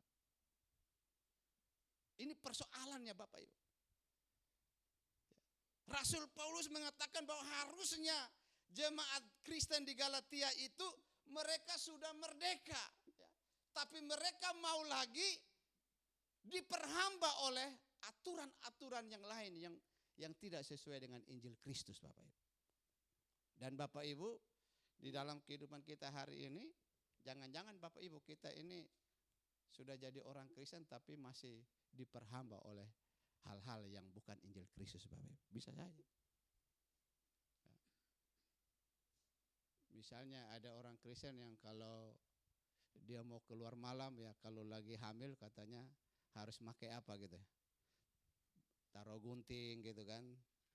Speaker 5: Ini persoalannya Bapak Ibu. Rasul Paulus mengatakan bahwa harusnya jemaat Kristen di Galatia itu mereka sudah merdeka. Tapi mereka mau lagi diperhamba oleh aturan-aturan yang lain yang tidak sesuai dengan Injil Kristus Bapak Ibu. Dan Bapak Ibu, di dalam kehidupan kita hari ini, jangan-jangan Bapak Ibu kita ini sudah jadi orang Kristen tapi masih diperhamba oleh hal-hal yang bukan Injil Kristus Bapak Ibu. Bisa saja. Misalnya ada orang Kristen yang kalau dia mau keluar malam ya, kalau lagi hamil katanya harus pakai apa gitu ya. Taruh gunting gitu kan,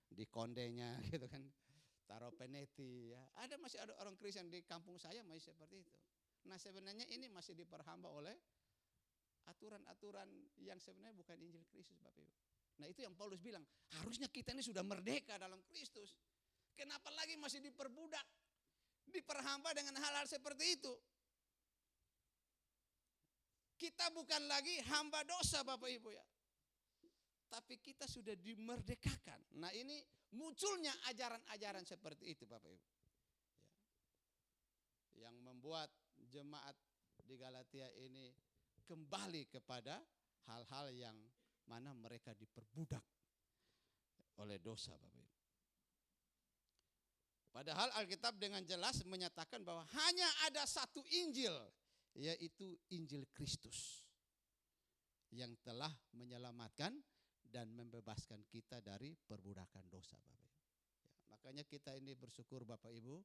Speaker 5: di kondenya gitu kan. Taruh peneti ya. Masih ada orang Kristen di kampung saya masih seperti itu. Nah sebenarnya ini masih diperhamba oleh aturan-aturan yang sebenarnya bukan Injil Kristus Bapak Ibu. Nah itu yang Paulus bilang, harusnya kita ini sudah merdeka dalam Kristus. Kenapa lagi masih diperbudak, diperhamba dengan hal-hal seperti itu? Kita bukan lagi hamba dosa Bapak Ibu ya. Tapi kita sudah dimerdekakan. Nah ini munculnya ajaran-ajaran seperti itu Bapak Ibu. Ya. Yang membuat jemaat di Galatia ini kembali kepada hal-hal yang mana mereka diperbudak oleh dosa Bapak Ibu. Padahal Alkitab dengan jelas menyatakan bahwa hanya ada satu Injil, yaitu Injil Kristus yang telah menyelamatkan dan membebaskan kita dari perbudakan dosa Bapak Ibu. Ya, makanya kita ini bersyukur Bapak Ibu,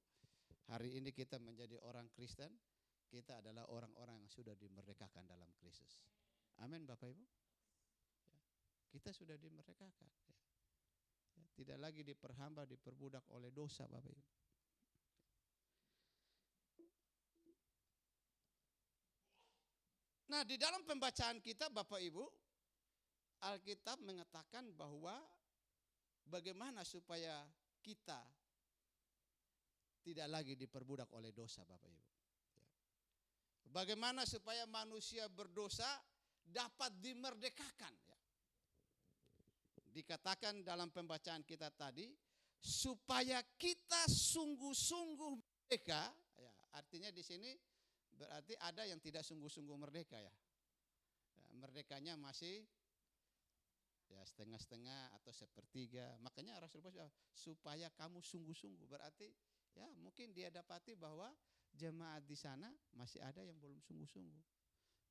Speaker 5: hari ini kita menjadi orang Kristen, kita adalah orang-orang yang sudah dimerdekakan dalam Kristus. Amin Bapak Ibu. Ya, kita sudah dimerdekakan. Ya. Ya, tidak lagi diperhamba, diperbudak oleh dosa Bapak Ibu. Nah di dalam pembacaan kita Bapak Ibu, Alkitab mengatakan bahwa bagaimana supaya kita tidak lagi diperbudak oleh dosa Bapak Ibu. Bagaimana supaya manusia berdosa dapat dimerdekakan. Ya. Dikatakan dalam pembacaan kita tadi, supaya kita sungguh-sungguh merdeka. Ya, artinya di sini berarti ada yang tidak sungguh-sungguh merdeka ya. Ya merdekanya masih ya setengah-setengah atau sepertiga. Makanya Rasul Paulus supaya kamu sungguh-sungguh, berarti ya mungkin dia dapati bahwa jemaat di sana masih ada yang belum sungguh-sungguh.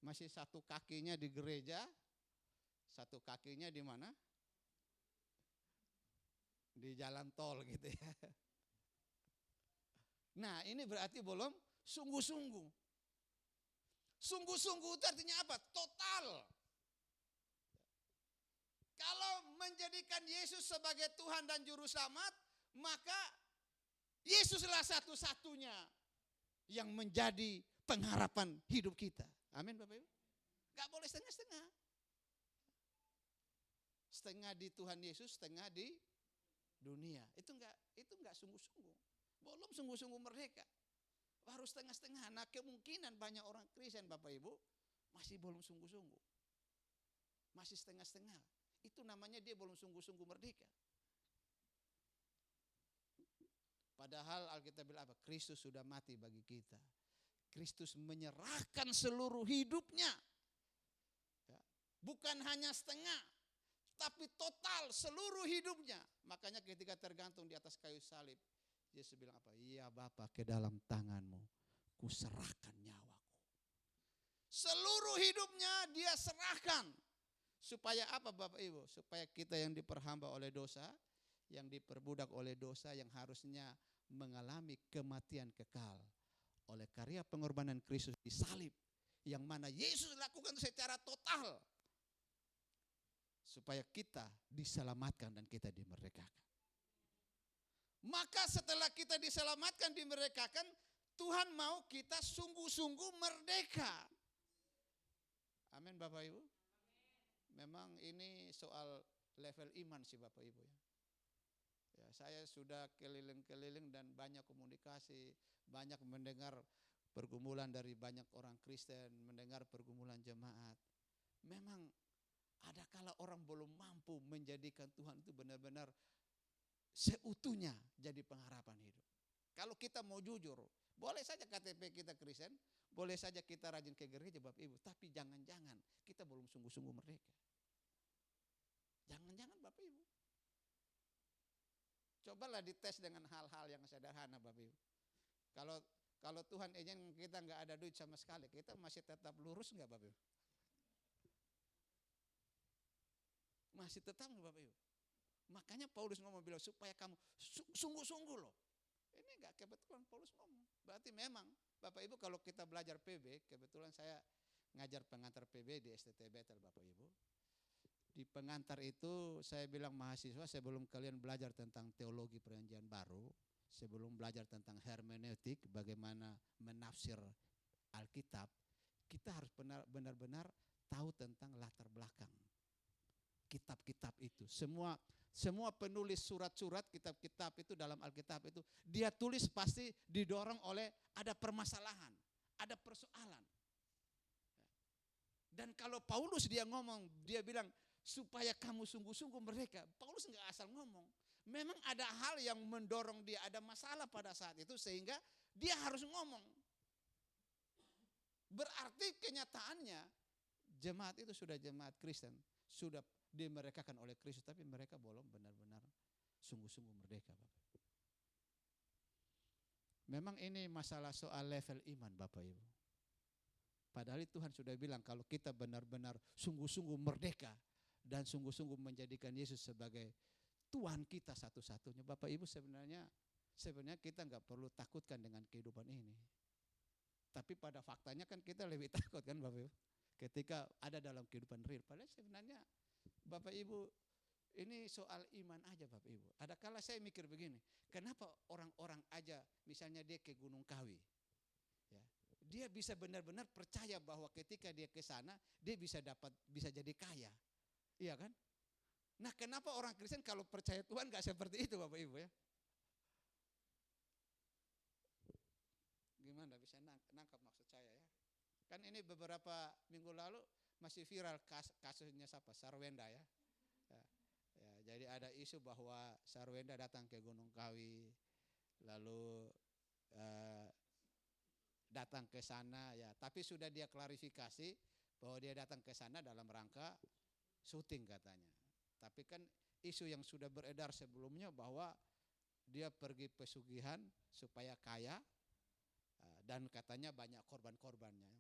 Speaker 5: Masih satu kakinya di gereja, satu kakinya di mana? Di jalan tol gitu ya. Nah ini berarti belum sungguh-sungguh. Sungguh-sungguh itu artinya apa? Total. Kalau menjadikan Yesus sebagai Tuhan dan Juru Selamat, maka Yesuslah satu-satunya yang menjadi pengharapan hidup kita. Amin Bapak Ibu. Gak boleh setengah-setengah. Setengah di Tuhan Yesus, setengah di dunia. Itu enggak sungguh-sungguh. Belum sungguh-sungguh merdeka. Harus setengah-setengah. Nah kemungkinan banyak orang Kristen Bapak Ibu masih belum sungguh-sungguh. Masih setengah-setengah. Itu namanya dia belum sungguh-sungguh merdeka. Padahal Alkitab bilang apa? Kristus sudah mati bagi kita. Kristus menyerahkan seluruh hidupnya. Ya. Bukan hanya setengah, tapi total seluruh hidupnya. Makanya ketika tergantung di atas kayu salib, Yesus bilang apa? Iya Bapa, ke dalam tanganmu kuserahkan nyawaku. Seluruh hidupnya dia serahkan. Supaya apa Bapak Ibu? Supaya kita yang diperhamba oleh dosa, yang diperbudak oleh dosa, yang harusnya mengalami kematian kekal oleh karya pengorbanan Kristus di salib, yang mana Yesus lakukan secara total, supaya kita diselamatkan dan kita dimerdekakan. Maka setelah kita diselamatkan, dimerdekakan, Tuhan mau kita sungguh-sungguh merdeka. Amin Bapak Ibu. Memang ini soal level iman sih Bapak Ibu ya. Ya, saya sudah keliling-keliling dan banyak komunikasi, banyak mendengar pergumulan dari banyak orang Kristen, mendengar pergumulan jemaat. Memang ada kala orang belum mampu menjadikan Tuhan itu benar-benar seutuhnya jadi pengharapan hidup. Kalau kita mau jujur, boleh saja KTP kita Kristen, boleh saja kita rajin ke gereja Bapak Ibu, tapi jangan-jangan kita belum sungguh-sungguh merdeka. Jangan-jangan Bapak Ibu. Cobalah dites dengan hal-hal yang sederhana Bapak Ibu. Kalau Tuhan izin kita nggak ada duit sama sekali, kita masih tetap lurus nggak Bapak Ibu? Masih tetap nggak Bapak Ibu? Makanya Paulus ngomong bilang supaya kamu sungguh-sungguh loh. Ini nggak kebetulan Paulus ngomong. Berarti memang Bapak Ibu kalau kita belajar PB, kebetulan saya ngajar pengantar PB di STT Bethel Bapak Ibu. Di pengantar itu saya bilang mahasiswa sebelum kalian belajar tentang teologi perjanjian baru, sebelum belajar tentang hermeneutik, bagaimana menafsir Alkitab, kita harus benar-benar tahu tentang latar belakang kitab-kitab itu. Semua penulis surat-surat, kitab-kitab itu dalam Alkitab itu, dia tulis pasti didorong oleh ada permasalahan, ada persoalan. Dan kalau Paulus dia ngomong, dia bilang supaya kamu sungguh-sungguh merdeka. Paulus enggak asal ngomong. Memang ada hal yang mendorong dia, ada masalah pada saat itu sehingga dia harus ngomong. Berarti kenyataannya jemaat itu sudah jemaat Kristen, sudah dimerdekakan oleh Kristus, tapi mereka belum benar-benar sungguh-sungguh merdeka Bapak. Memang ini masalah soal level iman Bapak Ibu. Padahal Tuhan sudah bilang kalau kita benar-benar sungguh-sungguh merdeka dan sungguh-sungguh menjadikan Yesus sebagai Tuhan kita satu-satunya. Bapak Ibu sebenarnya kita nggak perlu takutkan dengan kehidupan ini. Tapi pada faktanya kan kita lebih takut kan Bapak Ibu. Ketika ada dalam kehidupan real. Padahal sebenarnya Bapak Ibu ini soal iman aja Bapak Ibu. Ada kala saya mikir begini. Kenapa orang-orang aja misalnya dia ke Gunung Kawi. Ya, dia bisa benar-benar percaya bahwa ketika dia ke sana dia bisa jadi kaya. Iya kan? Nah kenapa orang Kristen kalau percaya Tuhan gak seperti itu Bapak Ibu ya? Gimana bisa nangkap maksud saya ya? Kan ini beberapa minggu lalu masih viral kasusnya siapa? Sarwenda ya. Ya, jadi ada isu bahwa Sarwenda datang ke Gunung Kawi lalu datang ke sana ya, tapi sudah dia klarifikasi bahwa dia datang ke sana dalam rangka syuting katanya. Tapi kan isu yang sudah beredar sebelumnya bahwa dia pergi pesugihan supaya kaya dan katanya banyak korban-korbannya.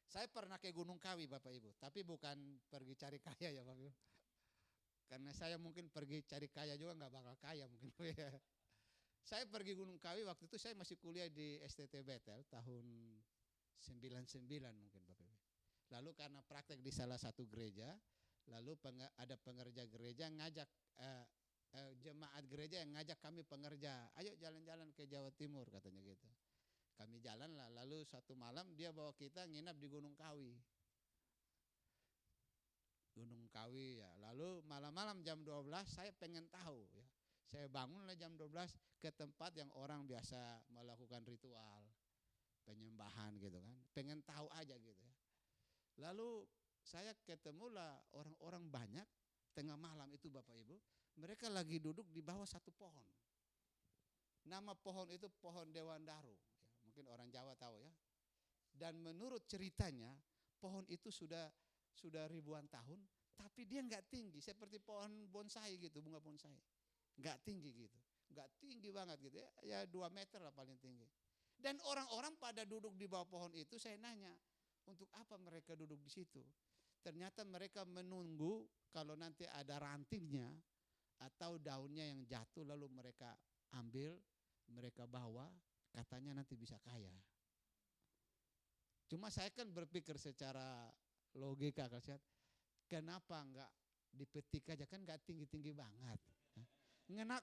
Speaker 5: Saya pernah ke Gunung Kawi Bapak Ibu, tapi bukan pergi cari kaya ya Bapak Ibu. Karena saya mungkin pergi cari kaya juga nggak bakal kaya mungkin. Saya pergi Gunung Kawi waktu itu saya masih kuliah di STT Bethel tahun 99 mungkin Bapak Ibu. Lalu karena praktek di salah satu gereja, lalu ada pengerja gereja ngajak jemaat gereja yang ngajak kami pengerja, ayo jalan-jalan ke Jawa Timur katanya gitu. Kami jalan lah, lalu satu malam dia bawa kita nginap di Gunung Kawi. Gunung Kawi ya, lalu malam-malam jam 12 saya pengen tahu ya. Saya bangunlah jam 12 ke tempat yang orang biasa melakukan ritual penyembahan gitu kan. Pengen tahu aja gitu ya. Lalu saya ketemulah orang-orang banyak tengah malam itu Bapak Ibu. Mereka lagi duduk di bawah satu pohon. Nama pohon itu pohon Dewandaru. Ya, mungkin orang Jawa tahu ya. Dan menurut ceritanya pohon itu sudah ribuan tahun, tapi dia nggak tinggi seperti pohon bonsai gitu, bunga bonsai. Nggak tinggi gitu, nggak tinggi banget gitu ya, ya 2 meter lah paling tinggi. Dan orang-orang pada duduk di bawah pohon itu, saya nanya, untuk apa mereka duduk di situ? Ternyata mereka menunggu kalau nanti ada rantingnya atau daunnya yang jatuh lalu mereka ambil, mereka bawa, katanya nanti bisa kaya. Cuma saya kan berpikir secara logika, kenapa enggak dipetik aja, kan enggak tinggi-tinggi banget.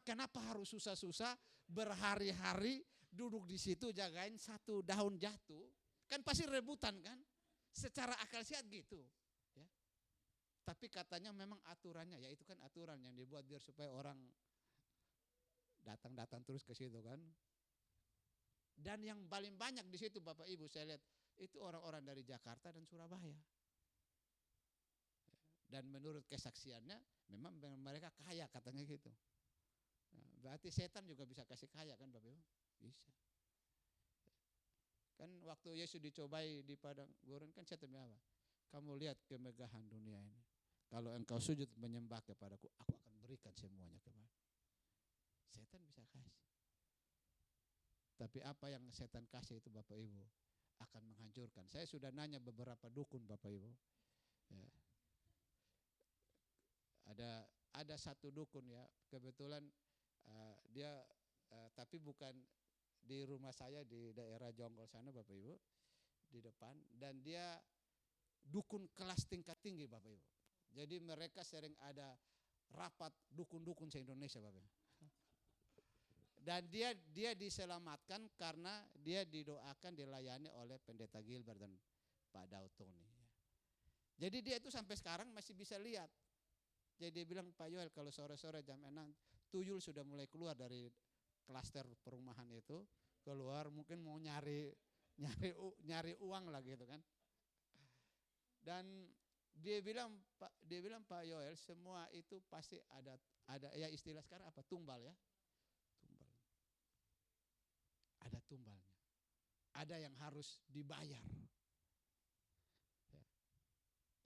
Speaker 5: Kenapa harus susah-susah berhari-hari duduk di situ jagain satu daun jatuh? Kan pasti rebutan kan? Secara akal sehat gitu. Ya. Tapi katanya memang aturannya, ya itu kan aturan yang dibuat biar supaya orang datang-datang terus ke situ kan. Dan yang paling banyak di situ Bapak Ibu saya lihat itu orang-orang dari Jakarta dan Surabaya. Dan menurut kesaksiannya memang mereka kaya katanya gitu. Nah, berarti setan juga bisa kasih kaya kan Bapak Ibu? Bisa. Kan waktu Yesus dicobai di padang gurun kan setan bilang apa? Kamu lihat kemegahan dunia ini. Kalau engkau sujud menyembah kepadaku, aku akan berikan semuanya kepadamu. Setan bisa kasih. Tapi apa yang setan kasih itu Bapak Ibu akan menghancurkan. Saya sudah nanya beberapa dukun Bapak Ibu. Ya. Ada satu dukun ya, kebetulan dia tapi bukan di rumah saya di daerah Jonggol sana Bapak Ibu, di depan, dan dia dukun kelas tingkat tinggi Bapak Ibu. Jadi mereka sering ada rapat dukun-dukun se-Indonesia Bapak Ibu. Dan dia diselamatkan karena dia didoakan, dilayani oleh Pendeta Gilbert dan Pak Daud Tony. Jadi dia itu sampai sekarang masih bisa lihat. Jadi dia bilang, Pak Yoel kalau sore-sore jam 6 tuyul sudah mulai keluar dari klaster perumahan itu, keluar mungkin mau nyari uang lah gitu kan. Dan dia bilang Pak Yoel semua itu pasti ada ya istilah sekarang apa, tumbal ya. Ada tumbalnya, ada yang harus dibayar. Ya.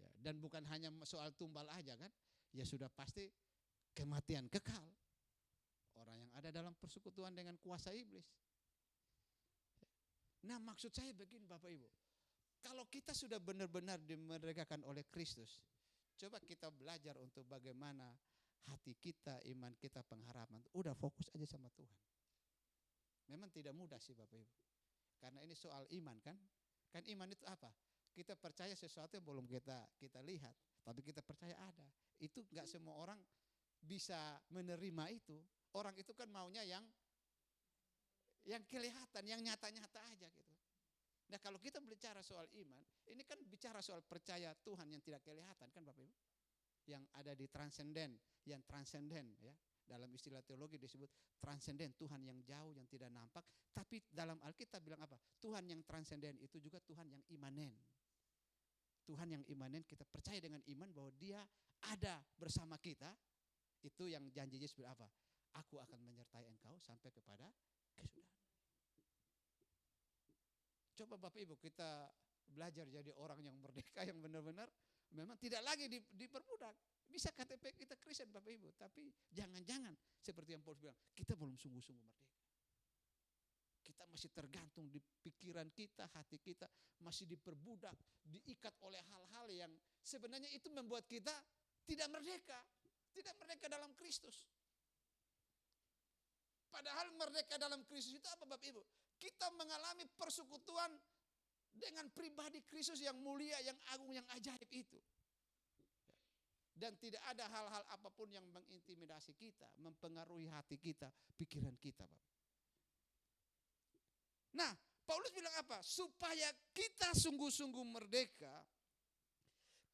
Speaker 5: Ya. Dan bukan hanya soal tumbal aja kan, ya sudah pasti kematian kekal. Orang yang ada dalam persekutuan dengan kuasa iblis. Nah maksud saya begini Bapak Ibu, kalau kita sudah benar-benar dimerdekakan oleh Kristus, coba kita belajar untuk bagaimana hati kita, iman kita, pengharapan, udah fokus aja sama Tuhan. Memang tidak mudah sih Bapak Ibu. Karena ini soal iman kan. Kan iman itu apa? Kita percaya sesuatu yang belum kita lihat, tapi kita percaya ada. Itu enggak semua orang bisa menerima itu. Orang itu kan maunya yang kelihatan, yang nyata-nyata aja gitu. Nah, kalau kita bicara soal iman, ini kan bicara soal percaya Tuhan yang tidak kelihatan kan Bapak Ibu? Yang ada di transenden, yang transenden ya. Dalam istilah teologi disebut transenden, Tuhan yang jauh, yang tidak nampak. Tapi dalam Alkitab bilang apa? Tuhan yang transenden itu juga Tuhan yang imanen. Tuhan yang imanen, kita percaya dengan iman bahwa dia ada bersama kita. Itu yang janji Yesus bilang apa? Aku akan menyertai engkau sampai kepada kesudahan. Coba Bapak Ibu kita belajar jadi orang yang merdeka, yang benar-benar memang tidak lagi diperbudak. Bisa KTP kita Kristen Bapak Ibu, tapi jangan-jangan seperti yang Paulus bilang, kita belum sungguh-sungguh merdeka. Kita masih tergantung di pikiran kita, hati kita masih diperbudak, diikat oleh hal-hal yang sebenarnya itu membuat kita tidak merdeka dalam Kristus. Padahal merdeka dalam Kristus itu apa Bapak Ibu? Kita mengalami persekutuan dengan pribadi Kristus yang mulia, yang agung, yang ajaib itu. Dan tidak ada hal-hal apapun yang mengintimidasi kita, mempengaruhi hati kita, pikiran kita, Bapak. Nah, Paulus bilang apa? Supaya kita sungguh-sungguh merdeka,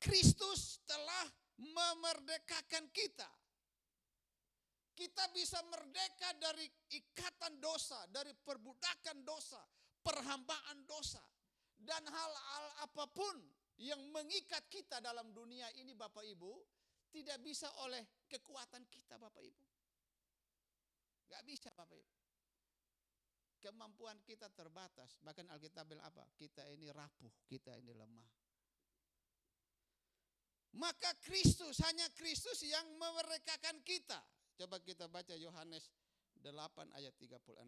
Speaker 5: Kristus telah memerdekakan kita. Kita bisa merdeka dari ikatan dosa, dari perbudakan dosa, perhambaan dosa. Dan hal-hal apapun yang mengikat kita dalam dunia ini Bapak Ibu, tidak bisa oleh kekuatan kita Bapak Ibu. Gak bisa Bapak Ibu. kemampuan kita terbatas. Bahkan Alkitab bilang apa? Kita ini rapuh, kita ini lemah. Maka Kristus, hanya Kristus yang memerdekakan kita. Coba kita baca Yohanes 8 ayat 36.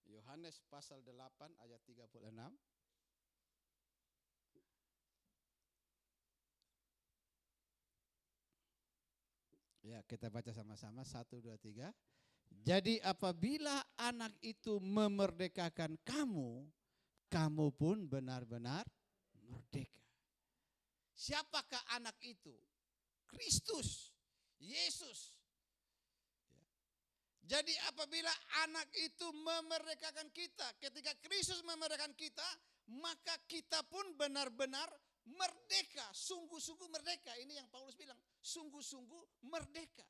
Speaker 5: Yohanes pasal 8 ayat 36. Ya, kita baca sama-sama. 1, 2, 3. Jadi apabila anak itu memerdekakan kamu, kamu pun benar-benar merdeka. Siapakah anak itu? Kristus, Yesus. Ya. Jadi apabila anak itu memerdekakan kita, ketika Kristus memerdekakan kita, maka kita pun benar-benar merdeka, sungguh-sungguh merdeka. Ini yang Paulus bilang, sungguh-sungguh merdeka.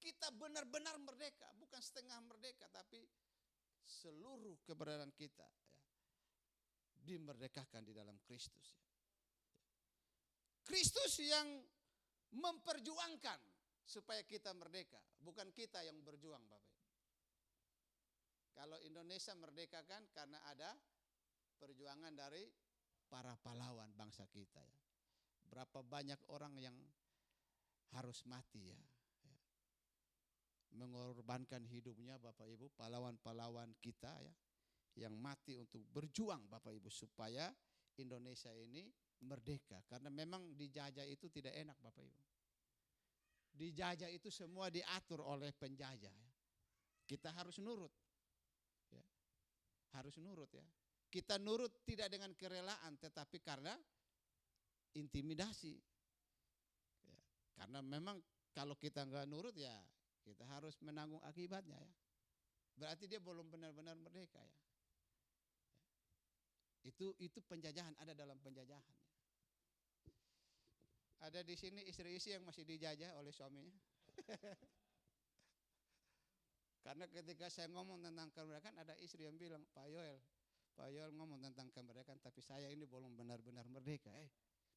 Speaker 5: Kita benar-benar merdeka, bukan setengah merdeka, tapi seluruh keberadaan kita ya, dimerdekakan di dalam Kristus. Kristus yang memperjuangkan supaya kita merdeka, bukan kita yang berjuang, Bapak. Kalau Indonesia merdeka kan karena ada perjuangan dari para pahlawan bangsa kita ya. Berapa banyak orang yang harus mati ya, mengorbankan hidupnya Bapak Ibu, pahlawan-pahlawan kita ya, yang mati untuk berjuang Bapak Ibu supaya Indonesia ini merdeka. Karena memang dijajah itu tidak enak Bapak Ibu. Dijajah itu semua diatur oleh penjajah ya. Kita harus nurut ya. Harus nurut ya. Kita nurut tidak dengan kerelaan tetapi karena intimidasi ya. Karena memang kalau kita nggak nurut ya kita harus menanggung akibatnya ya. Berarti dia belum benar-benar merdeka ya. Itu penjajahan, ada dalam penjajahan. Ada di sini istri-istri yang masih dijajah oleh suaminya. Karena ketika saya ngomong tentang kemerdekaan, ada istri yang bilang, Pak Yoel ngomong tentang kemerdekaan, tapi saya ini belum benar-benar merdeka.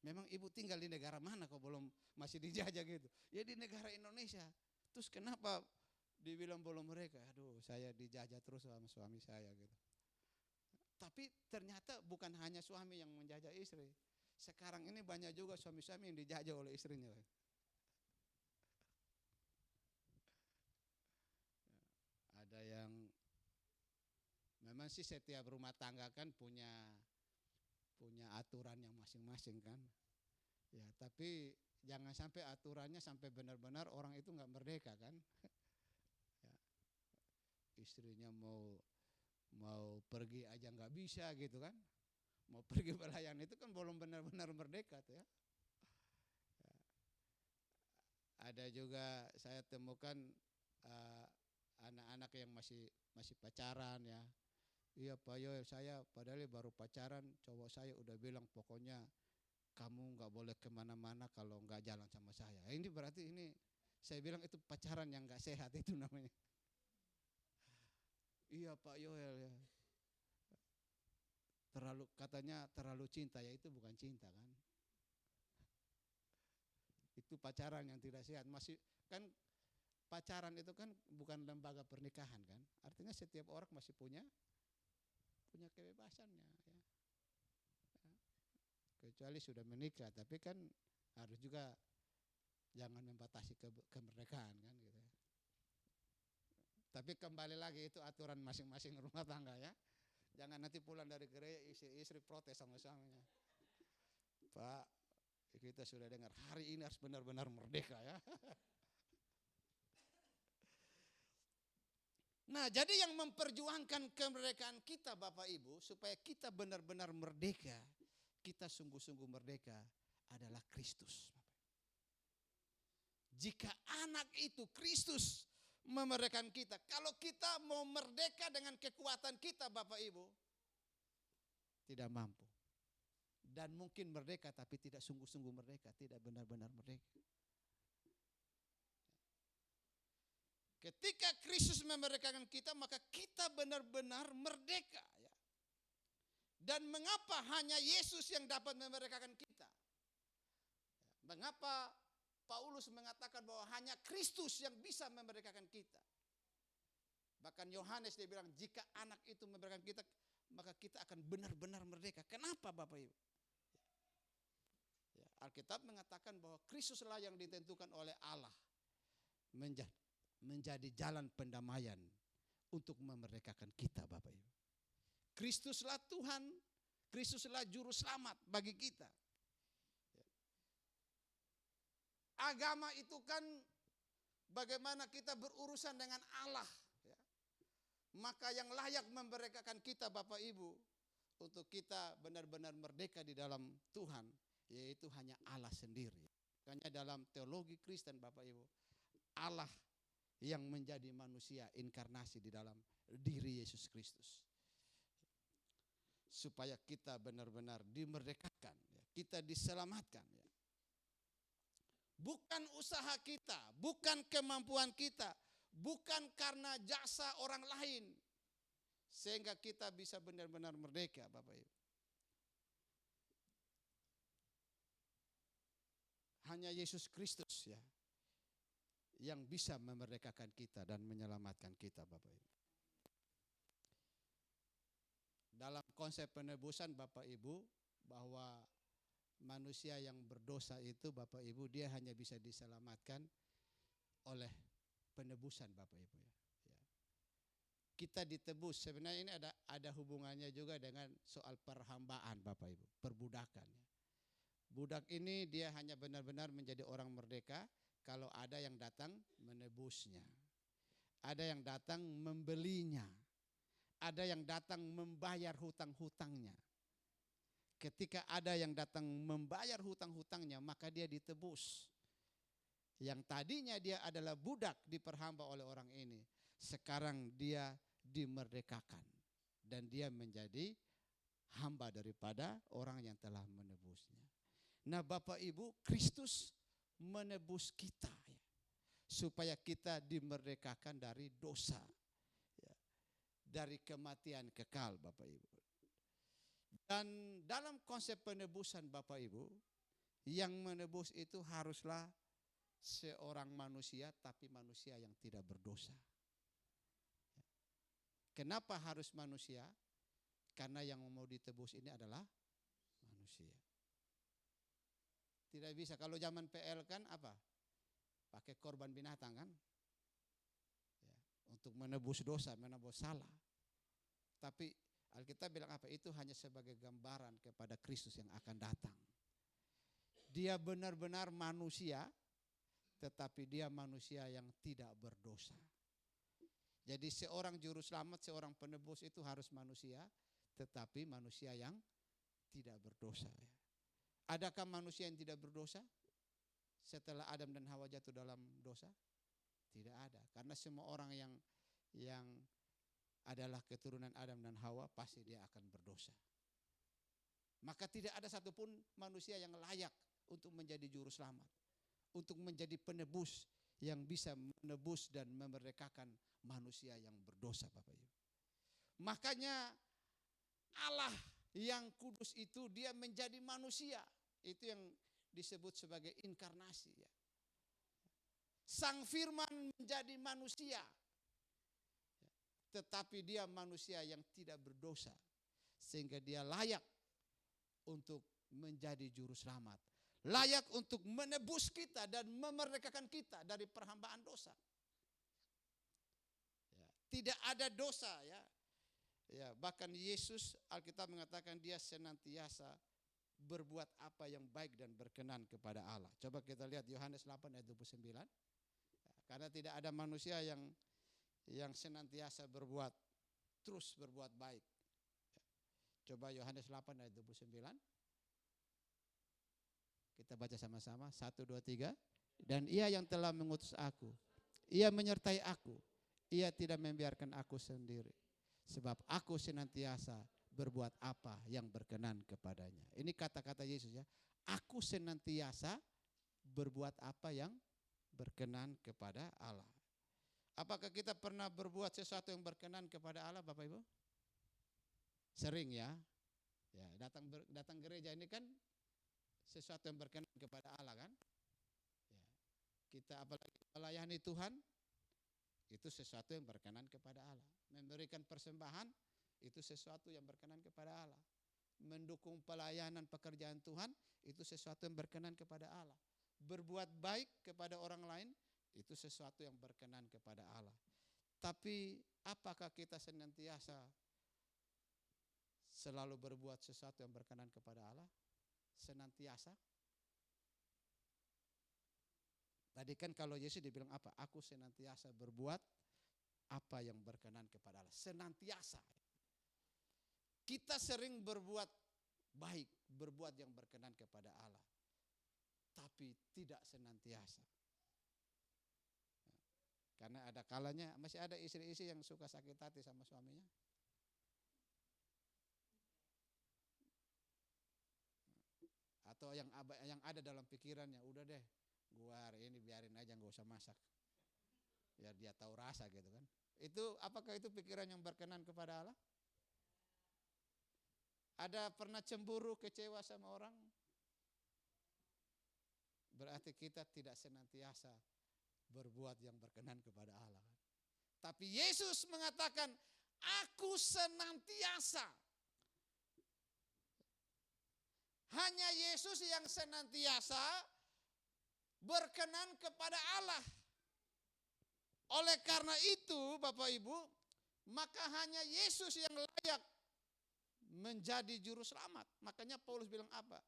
Speaker 5: Memang ibu tinggal di negara mana kok belum masih dijajah gitu? Ya di negara Indonesia. Terus kenapa dibilang belum merdeka? Aduh, saya dijajah terus sama suami saya gitu. Tapi ternyata bukan hanya suami yang menjajah istri. Sekarang ini banyak juga suami-suami yang dijajah oleh istrinya. Ada yang memang sih setiap rumah tangga kan punya aturan yang masing-masing kan. Ya, tapi jangan sampai aturannya sampai benar-benar orang itu nggak merdeka kan. Ya, istrinya mau pergi aja nggak bisa gitu kan. Mau pergi pelayan itu kan belum benar-benar merdeka tuh ya. Ya. Ada juga saya temukan anak-anak yang masih pacaran ya. Iya Pak Yoel, saya padahal baru pacaran, cowok saya udah bilang pokoknya kamu nggak boleh kemana-mana kalau nggak jalan sama saya. Ini berarti ini saya bilang itu pacaran yang nggak sehat itu namanya. Iya Pak Yoel ya. Katanya terlalu cinta, ya itu bukan cinta kan. Itu pacaran yang tidak sehat. Masih kan pacaran itu kan bukan lembaga pernikahan kan. Artinya setiap orang masih punya kebebasannya ya. Kecuali sudah menikah, tapi kan harus juga jangan membatasi kemerdekaan kan gitu. Tapi kembali lagi itu aturan masing-masing rumah tangga ya. Jangan nanti pulang dari gereja istri protes sama suaminya. Pak, kita sudah dengar hari ini harus benar-benar merdeka ya. Nah, jadi yang memperjuangkan kemerdekaan kita Bapak Ibu supaya kita benar-benar merdeka, kita sungguh-sungguh merdeka adalah Kristus. Jika anak itu Kristus memerdekakan kita. Kalau kita mau merdeka dengan kekuatan kita Bapak Ibu, tidak mampu. Dan mungkin merdeka tapi tidak sungguh-sungguh merdeka, tidak benar-benar merdeka. Ketika Kristus memerdekakan kita, maka kita benar-benar merdeka ya. Dan mengapa hanya Yesus yang dapat memerdekakan kita? Mengapa Paulus mengatakan bahwa hanya Kristus yang bisa memerdekakan kita? Bahkan Yohanes dia bilang, jika anak itu memberikan kita, maka kita akan benar-benar merdeka. Kenapa Bapak Ibu? Ya, Alkitab mengatakan bahwa Kristuslah yang ditentukan oleh Allah menjadi jalan pendamaian untuk memerdekakan kita Bapak Ibu. Kristuslah Tuhan, Kristuslah juru selamat bagi kita. Agama itu kan bagaimana kita berurusan dengan Allah. Maka yang layak memerdekakan kita Bapak Ibu, untuk kita benar-benar merdeka di dalam Tuhan, yaitu hanya Allah sendiri. Makanya dalam teologi Kristen Bapak Ibu, Allah yang menjadi manusia inkarnasi di dalam diri Yesus Kristus. Supaya kita benar-benar dimerdekakan, kita diselamatkan. Bukan usaha kita, bukan kemampuan kita, bukan karena jasa orang lain, sehingga kita bisa benar-benar merdeka Bapak Ibu. Hanya Yesus Kristus ya yang bisa memerdekakan kita dan menyelamatkan kita Bapak Ibu. Dalam konsep penebusan Bapak Ibu, bahwa manusia yang berdosa itu Bapak Ibu, dia hanya bisa diselamatkan oleh penebusan Bapak Ibu ya. Kita ditebus, sebenarnya ini ada hubungannya juga dengan soal perhambaan Bapak Ibu, perbudakan ya. Budak ini dia hanya benar-benar menjadi orang merdeka kalau ada yang datang menebusnya. Ada yang datang membelinya. Ada yang datang membayar hutang-hutangnya. Ketika ada yang datang membayar hutang-hutangnya, maka dia ditebus. Yang tadinya dia adalah budak diperhamba oleh orang ini, sekarang dia dimerdekakan dan dia menjadi hamba daripada orang yang telah menebusnya. Nah Bapak Ibu, Kristus menebus kita ya, supaya kita dimerdekakan dari dosa ya, dari kematian kekal Bapak Ibu. Dan dalam konsep penebusan Bapak Ibu, yang menebus itu haruslah seorang manusia, tapi manusia yang tidak berdosa. Kenapa harus manusia? Karena yang mau ditebus ini adalah manusia. Tidak bisa, kalau zaman PL kan apa? Pakai korban binatang kan? Ya, untuk menebus dosa, menebus salah. Tapi Alkitab bilang apa? Itu hanya sebagai gambaran kepada Kristus yang akan datang. Dia benar-benar manusia, tetapi dia manusia yang tidak berdosa. Jadi seorang juru selamat, seorang penebus itu harus manusia, tetapi manusia yang tidak berdosa. Adakah manusia yang tidak berdosa setelah Adam dan Hawa jatuh dalam dosa? Tidak ada, karena semua orang yang adalah keturunan Adam dan Hawa pasti dia akan berdosa. Maka tidak ada satupun manusia yang layak untuk menjadi juru selamat, untuk menjadi penebus yang bisa menebus dan memerdekakan manusia yang berdosa Bapak Ibu. Makanya Allah yang kudus itu dia menjadi manusia. Itu yang disebut sebagai inkarnasi ya. Sang Firman menjadi manusia. Tetapi dia manusia yang tidak berdosa, sehingga dia layak untuk menjadi juru selamat, layak untuk menebus kita dan memerdekakan kita dari perhambaan dosa. Ya, tidak ada dosa ya. Ya, bahkan Yesus, Alkitab mengatakan dia senantiasa berbuat apa yang baik dan berkenan kepada Allah. Coba kita lihat Yohanes 8 ayat 29. Ya, karena tidak ada manusia yang senantiasa terus berbuat baik. Coba Yohanes 8 ayat 29. Kita baca sama-sama. 1, 2, 3. Dan ia yang telah mengutus aku, ia menyertai aku, ia tidak membiarkan aku sendiri. Sebab aku senantiasa berbuat apa yang berkenan kepadanya. Ini kata-kata Yesus ya. Aku senantiasa berbuat apa yang berkenan kepada Allah. Apakah kita pernah berbuat sesuatu yang berkenan kepada Allah Bapak Ibu? Sering ya. Ya, datang gereja ini kan sesuatu yang berkenan kepada Allah kan? Ya. Kita apalagi melayani Tuhan, itu sesuatu yang berkenan kepada Allah. Memberikan persembahan itu sesuatu yang berkenan kepada Allah. Mendukung pelayanan pekerjaan Tuhan itu sesuatu yang berkenan kepada Allah. Berbuat baik kepada orang lain itu sesuatu yang berkenan kepada Allah. Tapi apakah kita senantiasa selalu berbuat sesuatu yang berkenan kepada Allah? Senantiasa? Tadi kan kalau Yesus dibilang apa? Aku senantiasa berbuat apa yang berkenan kepada Allah. Senantiasa. Kita sering berbuat baik, berbuat yang berkenan kepada Allah. Tapi tidak senantiasa. Karena ada kalanya, masih ada istri-istri yang suka sakit hati sama suaminya. Atau yang ada dalam pikirannya, udah deh, gua hari ini biarin aja, gak usah masak. Biar dia tahu rasa gitu kan. Apakah itu pikiran yang berkenan kepada Allah? Ada pernah cemburu, kecewa sama orang? Berarti kita tidak senantiasa berbuat yang berkenan kepada Allah. Tapi Yesus mengatakan, aku senantiasa. Hanya Yesus yang senantiasa berkenan kepada Allah. Oleh karena itu Bapak Ibu, maka hanya Yesus yang layak menjadi juru selamat. Makanya Paulus bilang apa?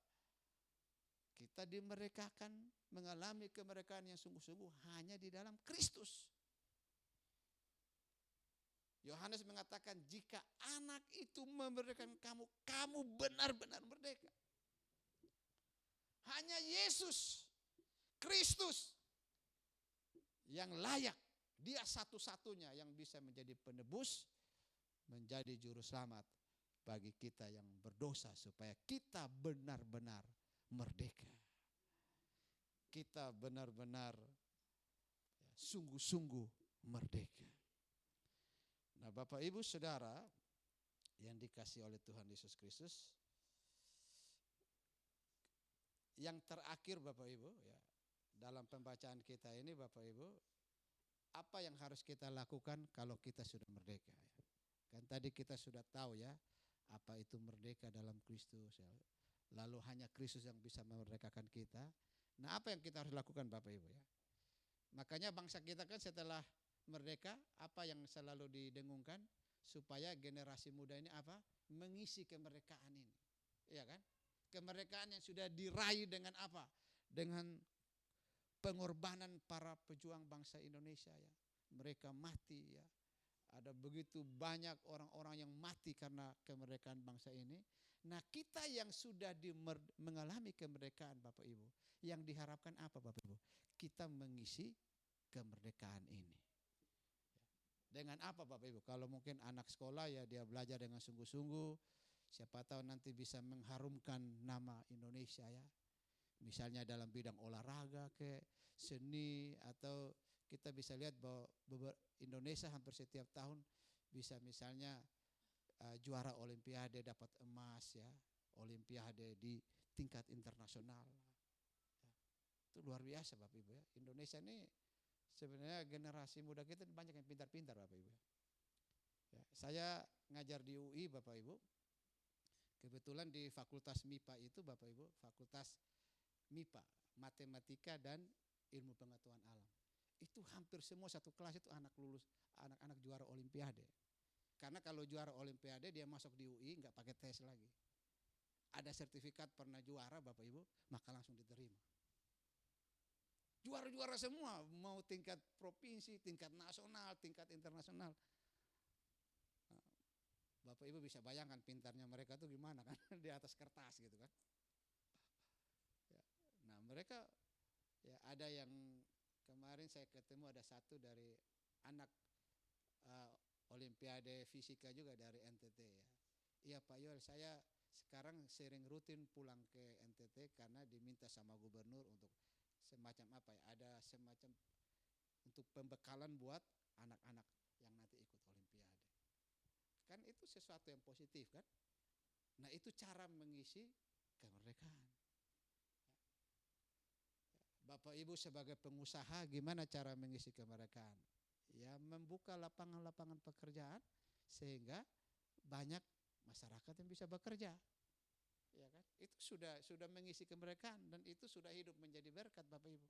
Speaker 5: Kita dimerdekakan, mengalami kemerdekaan yang sungguh-sungguh hanya di dalam Kristus. Yohanes mengatakan, jika anak itu memerdekakan kamu, kamu benar-benar merdeka. Hanya Yesus Kristus yang layak. Dia satu-satunya yang bisa menjadi penebus, menjadi juru selamat bagi kita yang berdosa, supaya kita benar-benar merdeka. Kita benar-benar sungguh-sungguh merdeka. Nah, Bapak Ibu Saudara yang dikasihi oleh Tuhan Yesus Kristus, yang terakhir Bapak Ibu ya, dalam pembacaan kita ini Bapak Ibu, apa yang harus kita lakukan kalau kita sudah merdeka ya? Kan tadi kita sudah tahu ya, apa itu merdeka dalam Kristus ya. Lalu hanya Kristus yang bisa memerdekakan kita. Nah, apa yang kita harus lakukan Bapak Ibu ya? Makanya bangsa kita kan setelah merdeka, apa yang selalu didengungkan? Supaya generasi muda ini apa? Mengisi kemerdekaan ini. Iya kan? Kemerdekaan yang sudah diraih dengan apa? Dengan pengorbanan para pejuang bangsa Indonesia ya. Mereka mati ya. Ada begitu banyak orang-orang yang mati karena kemerdekaan bangsa ini. Nah, kita yang sudah mengalami kemerdekaan Bapak Ibu, yang diharapkan apa Bapak Ibu? Kita mengisi kemerdekaan ini. Dengan apa Bapak Ibu? Kalau mungkin anak sekolah ya dia belajar dengan sungguh-sungguh, siapa tahu nanti bisa mengharumkan nama Indonesia ya. Misalnya dalam bidang olahraga, seni, atau kita bisa lihat bahwa Indonesia hampir setiap tahun bisa misalnya juara olimpiade, dapat emas ya, olimpiade di tingkat internasional. Ya. Itu luar biasa Bapak Ibu ya. Indonesia ini sebenarnya generasi muda kita banyak yang pintar-pintar Bapak Ibu. Ya, saya ngajar di UI Bapak Ibu. Kebetulan di Fakultas MIPA itu Bapak Ibu, Fakultas MIPA, Matematika dan Ilmu Pengetahuan Alam. Itu hampir semua satu kelas itu anak-anak juara olimpiade. Karena kalau juara olimpiade dia masuk di UI nggak pakai tes lagi. Ada sertifikat pernah juara Bapak Ibu, maka langsung diterima. Juara-juara semua, mau tingkat provinsi, tingkat nasional, tingkat internasional. Nah, Bapak Ibu bisa bayangkan pintarnya mereka tuh gimana kan, di atas kertas gitu kan. Ya, nah mereka ya ada yang kemarin saya ketemu ada satu dari anak Olimpiade Fisika juga dari NTT ya. Iya Pak Yoel, saya sekarang sering rutin pulang ke NTT karena diminta sama gubernur untuk semacam apa ya, ada semacam untuk pembekalan buat anak-anak yang nanti ikut Olimpiade. Kan itu sesuatu yang positif kan. Nah itu cara mengisi kemerdekaan. Bapak Ibu sebagai pengusaha gimana cara mengisi kemerdekaan? ya membuka lapangan-lapangan pekerjaan sehingga banyak masyarakat yang bisa bekerja. Ya kan? Itu sudah mengisi kemerdekaan dan itu sudah hidup menjadi berkat Bapak Ibu.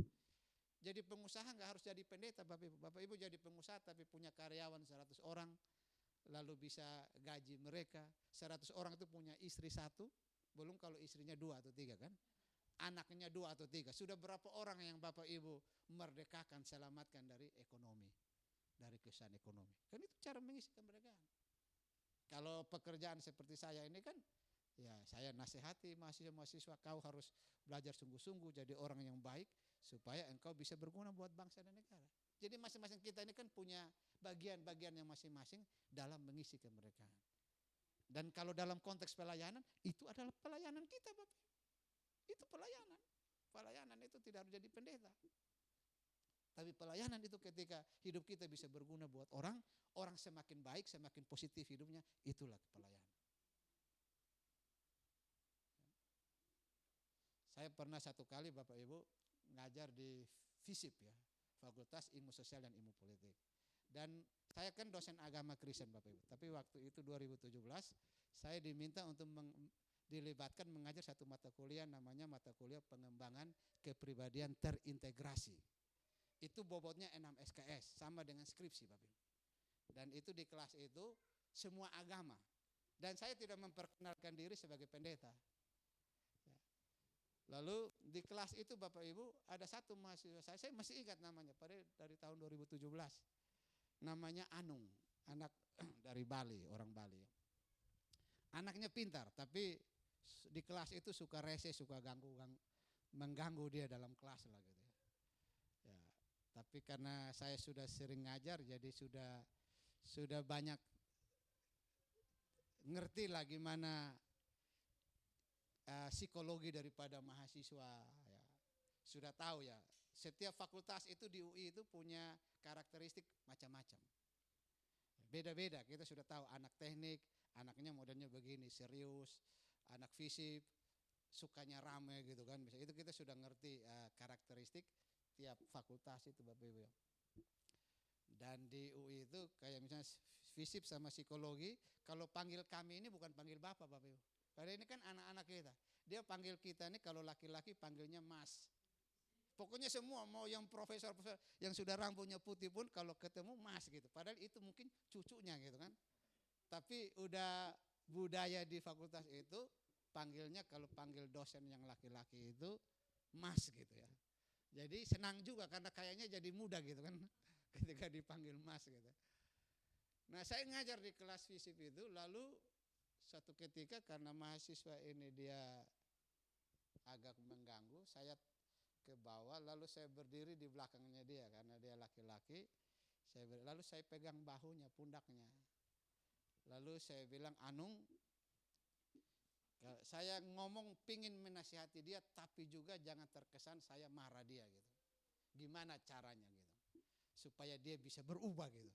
Speaker 5: Jadi pengusaha nggak harus jadi pendeta Bapak Ibu. Bapak Ibu jadi pengusaha tapi punya karyawan 100 orang, lalu bisa gaji mereka. 100 orang itu punya istri 1, belum kalau istrinya 2 atau 3 kan. Anaknya 2 atau 3. Sudah berapa orang yang Bapak Ibu merdekakan, selamatkan dari ekonomi, dari kesusahan ekonomi. Kan itu cara mengisi kemerdekaan. Kalau pekerjaan seperti saya ini kan, ya saya nasihati mahasiswa-mahasiswa, kau harus belajar sungguh-sungguh jadi orang yang baik supaya engkau bisa berguna buat bangsa dan negara. Jadi masing-masing kita ini kan punya bagian-bagian yang masing-masing dalam mengisi kemerdekaan. Dan kalau dalam konteks pelayanan, itu adalah pelayanan kita Bapak. Itu pelayanan. Pelayanan itu tidak harus jadi pendeta. Tapi pelayanan itu ketika hidup kita bisa berguna buat orang, orang semakin baik, semakin positif hidupnya, itulah pelayanan. Saya pernah satu kali Bapak Ibu ngajar di FISIP ya, Fakultas Ilmu Sosial dan Ilmu Politik. Dan saya kan dosen agama Kristen Bapak Ibu, tapi waktu itu 2017 saya diminta untuk dilibatkan mengajar satu mata kuliah, namanya mata kuliah pengembangan kepribadian terintegrasi. Itu bobotnya 6 SKS, sama dengan skripsi Bapak Ibu. Dan itu di kelas itu semua agama. Dan saya tidak memperkenalkan diri sebagai pendeta. Lalu di kelas itu Bapak Ibu ada satu mahasiswa saya masih ingat namanya, dari tahun 2017. Namanya Anung, anak dari Bali, orang Bali. Anaknya pintar, tapi di kelas itu suka rese, suka mengganggu dia dalam kelas lah gitu. Ya, tapi karena saya sudah sering ngajar, jadi sudah banyak ngerti lah gimana psikologi daripada mahasiswa. Ya. Sudah tahu ya, setiap fakultas itu di UI itu punya karakteristik macam-macam. Beda-beda, kita sudah tahu anak teknik, anaknya modelnya begini, serius, anak fisip, sukanya rame gitu kan. Itu kita sudah ngerti karakteristik tiap fakultas itu Bapak Ibu. Dan di UI itu kayak misalnya fisip sama psikologi, kalau panggil kami ini bukan panggil Bapak Bapak Ibu. Karena ini kan anak-anak kita. Dia panggil kita ini kalau laki-laki panggilnya Mas. Pokoknya semua mau yang profesor yang sudah rambutnya putih pun kalau ketemu Mas gitu. Padahal itu mungkin cucunya gitu kan. Tapi udah budaya di fakultas itu panggilnya kalau panggil dosen yang laki-laki itu Mas gitu ya. Jadi senang juga karena kayaknya jadi muda gitu kan ketika dipanggil Mas gitu. Nah saya ngajar di kelas FISIP itu, lalu satu ketika karena mahasiswa ini dia agak mengganggu, saya ke bawah lalu saya berdiri di belakangnya dia karena dia laki-laki. Lalu saya pegang bahunya, pundaknya. Lalu saya bilang, Anung, saya ngomong pingin menasihati dia tapi juga jangan terkesan saya marah dia gitu. Gimana caranya gitu supaya dia bisa berubah gitu.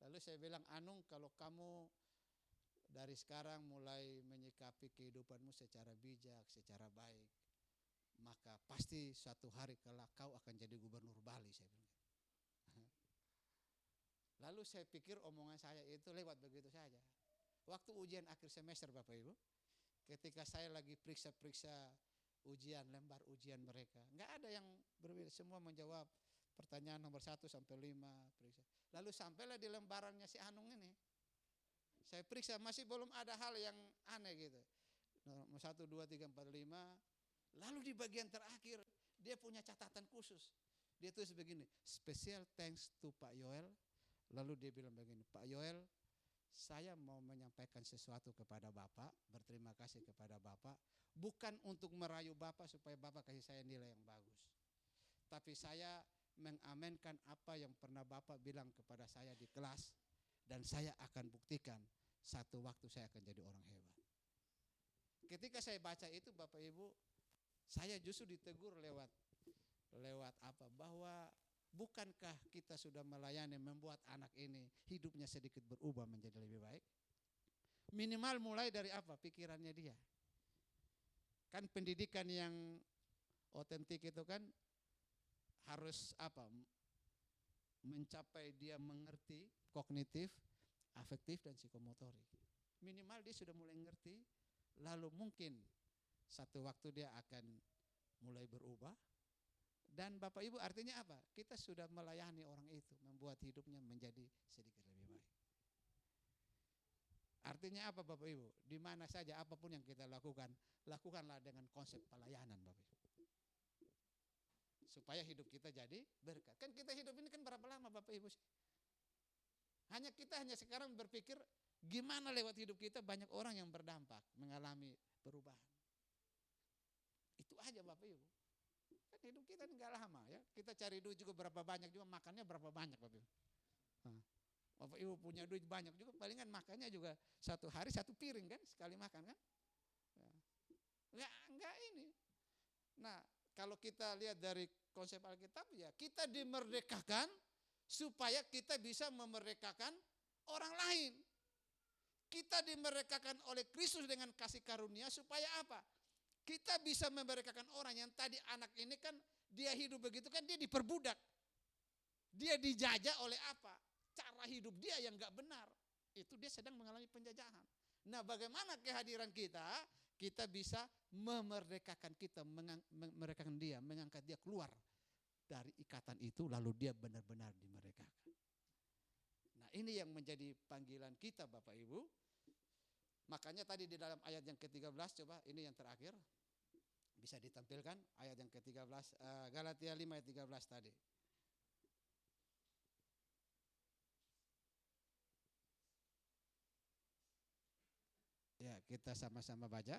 Speaker 5: Lalu saya bilang, Anung, kalau kamu dari sekarang mulai menyikapi kehidupanmu secara bijak, secara baik, maka pasti suatu hari kelak kau akan jadi gubernur Bali, saya bilang. Lalu saya pikir omongan saya itu lewat begitu saja. Waktu ujian akhir semester Bapak Ibu, ketika saya lagi periksa-periksa ujian, lembar ujian mereka, nggak ada yang berbeda, semua menjawab pertanyaan nomor 1 sampai 5 periksa. Lalu sampailah di lembarannya si Anung ini. Saya periksa masih belum ada hal yang aneh gitu. Nomor 1, 2, 3, 4, 5. Lalu di bagian terakhir dia punya catatan khusus. Dia tulis begini, special thanks to Pak Yoel. Lalu dia bilang begini, Pak Yoel, saya mau menyampaikan sesuatu kepada Bapak, berterima kasih kepada Bapak. Bukan untuk merayu Bapak supaya Bapak kasih saya nilai yang bagus. Tapi saya mengamenkan apa yang pernah Bapak bilang kepada saya di kelas. Dan saya akan buktikan satu waktu saya akan jadi orang hebat. Ketika saya baca itu Bapak Ibu, saya justru ditegur lewat apa? Bahwa bukankah kita sudah melayani membuat anak ini hidupnya sedikit berubah menjadi lebih baik? Minimal mulai dari apa? Pikirannya dia. Kan pendidikan yang otentik itu kan harus apa?
Speaker 6: mencapai dia mengerti kognitif, afektif, dan psikomotorik. Minimal dia sudah mulai ngerti, lalu mungkin satu waktu dia akan mulai berubah. Dan Bapak Ibu, artinya apa? Kita sudah melayani orang itu, membuat hidupnya menjadi sedikit lebih baik. Artinya apa Bapak Ibu? Di mana saja apapun yang kita lakukan, lakukanlah dengan konsep pelayanan Bapak Ibu. Supaya hidup kita jadi berkat. Kan kita hidup ini kan berapa lama Bapak Ibu? Kita hanya sekarang berpikir gimana lewat hidup kita banyak orang yang berdampak, mengalami perubahan. Itu aja Bapak Ibu. Kan hidup kita enggak lama ya. Kita cari duit juga berapa banyak juga, makannya berapa banyak Bapak Ibu. Bapak Ibu punya duit banyak juga, palingan makannya juga satu hari satu piring kan, sekali makan kan. Enggak ini. Nah, kalau kita lihat dari konsep Alkitab ya, kita dimerdekakan supaya kita bisa memerdekakan orang lain. Kita dimerdekakan oleh Kristus dengan kasih karunia supaya apa? Kita bisa memerdekakan orang yang tadi anak ini kan dia hidup begitu kan dia diperbudak. Dia dijajah oleh apa? Cara hidup dia yang enggak benar. Itu dia sedang mengalami penjajahan. Nah, bagaimana kehadiran kita? Kita bisa memerdekakan kita, memerdekakan dia, mengangkat dia keluar dari ikatan itu, lalu dia benar-benar dimerdekakan. Nah, ini yang menjadi panggilan kita Bapak Ibu. Makanya tadi di dalam ayat yang ke-13, coba ini yang terakhir, bisa ditampilkan ayat yang ke-13, Galatia 5 ayat 13 tadi. Ya, kita sama-sama baca.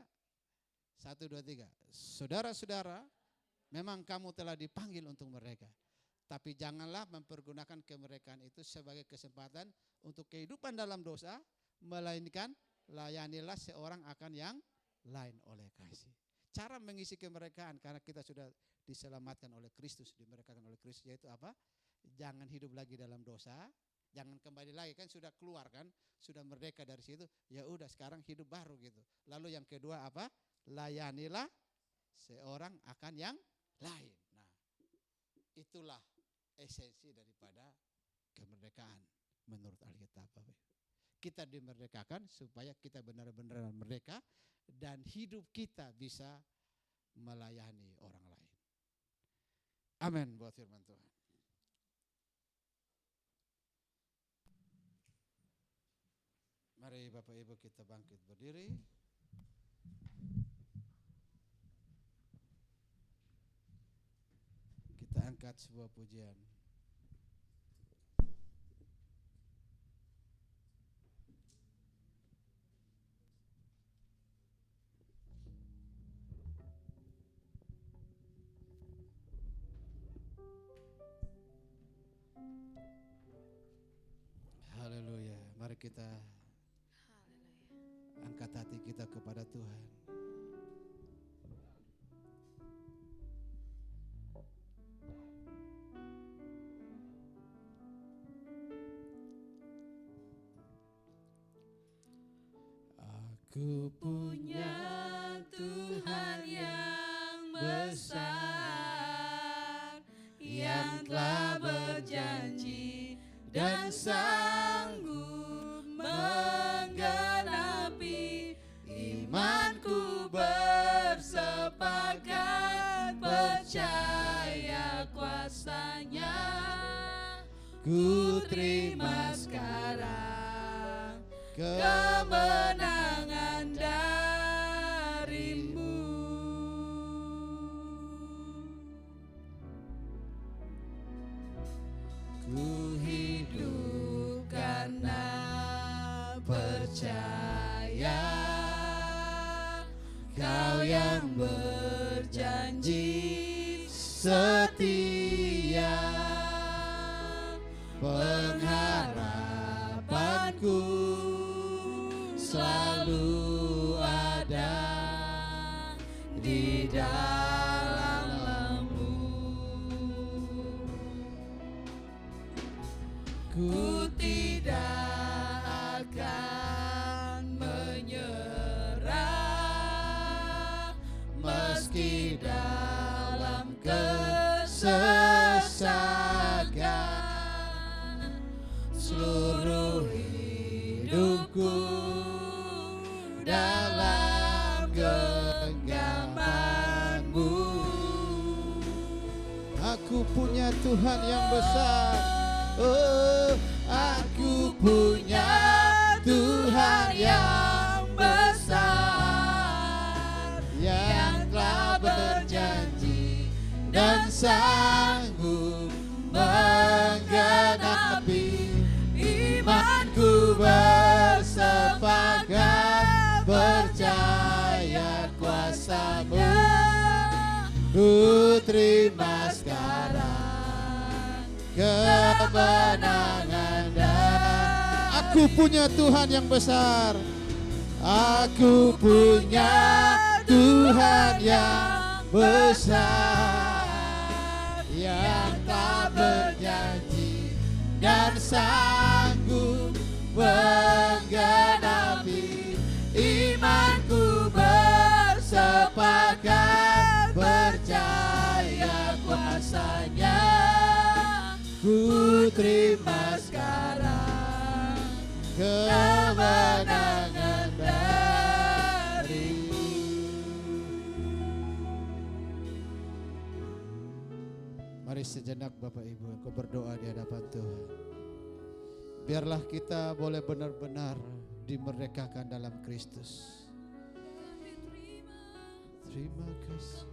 Speaker 6: 1, 2, 3. Saudara-saudara, memang kamu telah dipanggil untuk mereka. Tapi janganlah mempergunakan kemerdekaan itu sebagai kesempatan untuk kehidupan dalam dosa, melainkan layanilah seorang akan yang lain oleh kasih. Cara mengisi kemerdekaan karena kita sudah diselamatkan oleh Kristus, dimerdekakan oleh Kristus, yaitu apa? Jangan hidup lagi dalam dosa. Jangan kembali lagi, kan sudah keluar kan, sudah merdeka dari situ. Ya udah sekarang hidup baru gitu. Lalu yang kedua apa? Layanilah seorang akan yang lain. Nah, itulah esensi daripada kemerdekaan menurut Alkitab. Kita dimerdekakan supaya kita benar-benar merdeka dan hidup kita bisa melayani orang lain. Amin buat firman Tuhan. Mari Bapak Ibu kita bangkit berdiri. Kita angkat sebuah pujian. Haleluya. Mari kita angkat hati kita kepada Tuhan. Aku punya Tuhan yang besar, yang telah berjanji dan sanggup menggenapi. Imanku bersepakat percaya kuasanya. Ku terima sekarang kemenangan darimu. Ku hidup karena percaya Kau yang berjanji setia. Pengharapanku selalu ada di dalam-Mu. Ku tidak akan menyerah meski dalam kesesakan.
Speaker 5: Aku punya Tuhan yang besar. Oh, aku punya Tuhan yang besar, yang telah berjanji dan sanggup menggenapi. Imanku bersepakat percaya kuasa-Mu. Ku terima sekarang kemenangan dan aku punya Tuhan yang besar. Aku punya Tuhan yang besar, yang tak berjanji dan sanggup menggenapi. Imanku bersepakat percaya kuasa-Nya. Ku terima sekarang kemenangan dari-Mu. Mari sejenak Bapak Ibu, engkau berdoa di hadapan Tuhan. Biarlah kita boleh benar-benar dimerdekakan dalam Kristus. Terima kasih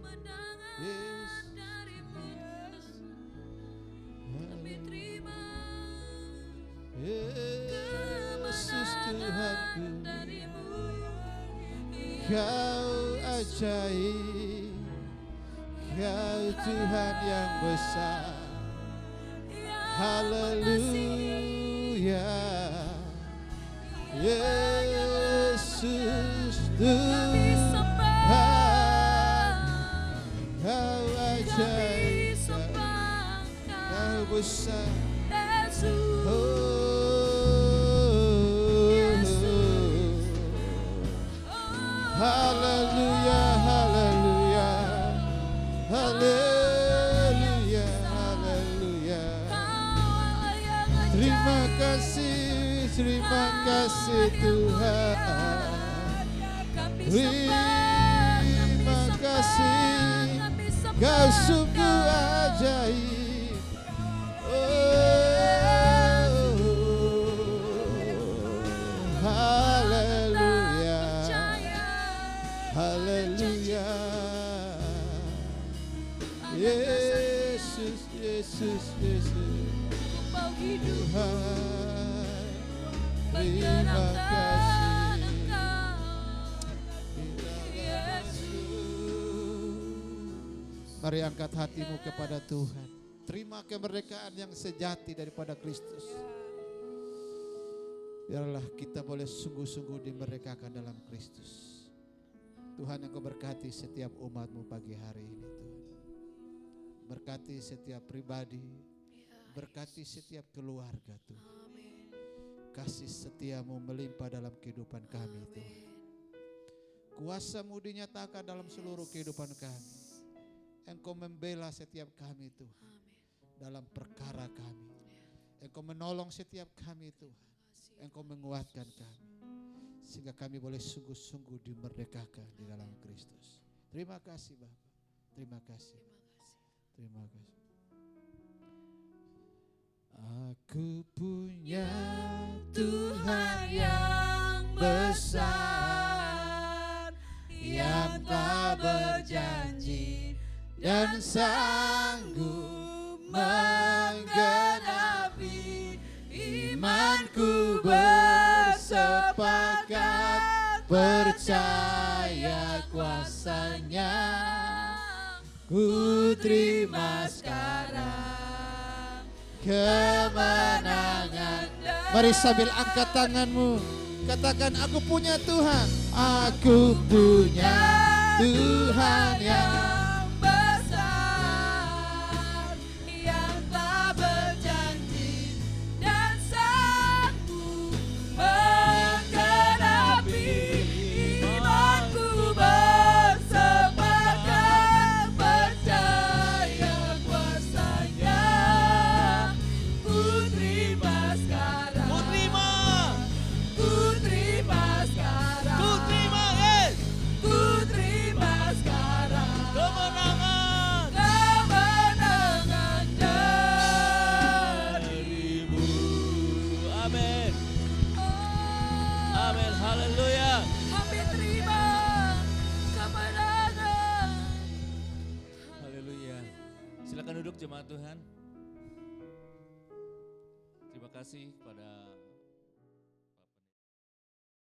Speaker 5: Yesus. Yesus Tuhanku, Kau ajaib, Kau Tuhan yang besar. Haleluya, Yesus Tuhan, Kau ajaib, Kau besar. Haleluya, haleluya, haleluya, haleluya. Terima kasih Tuhan. Terima kasih, Kau sungguh ajaib. Haleluya, haleluya. Yesus, Yesus, Yesus. Tuhan, terima kasih. Mari angkat hatimu kepada Tuhan. Terima kemerdekaan yang sejati daripada Kristus. Biarlah kita boleh sungguh-sungguh dimerdekakan dalam Kristus. Tuhan yang Kau berkati setiap umat-Mu pagi hari ini Tuhan. Berkati setiap pribadi, berkati setiap keluarga Tuhan. Kasih setia-Mu melimpah dalam kehidupan kami Tuhan. Kuasa-Mu dinyatakan dalam seluruh kehidupan kami. Engkau membela setiap kami Tuhan. Dalam perkara kami. Engkau menolong setiap kami Tuhan. Engkau menguatkan kami. Sehingga kami boleh sungguh-sungguh dimerdekakan di dalam Kristus. Terima kasih Bapak. Terima kasih. Terima kasih. Aku punya Tuhan yang besar, yang tak berjanji dan sanggup menggenapi. Imanku bersepakat percaya kuasa-Nya. Ku terima sekarang kemenangan. Mari sambil angkat tanganmu, katakan aku punya Tuhan. Aku punya Tuhan yang besar, yang tak berjanji dan sanggup menggenapi. Imanku bersepakat percaya kuasa-Nya. Ku terima sekarang. Ku terima. Ku terima sekarang. Ku terima, yes. Ku terima sekarang.
Speaker 4: Haleluya.
Speaker 3: Kami terima kemenangan.
Speaker 4: Haleluya. Silakan duduk jemaat Tuhan. Terima kasih kepada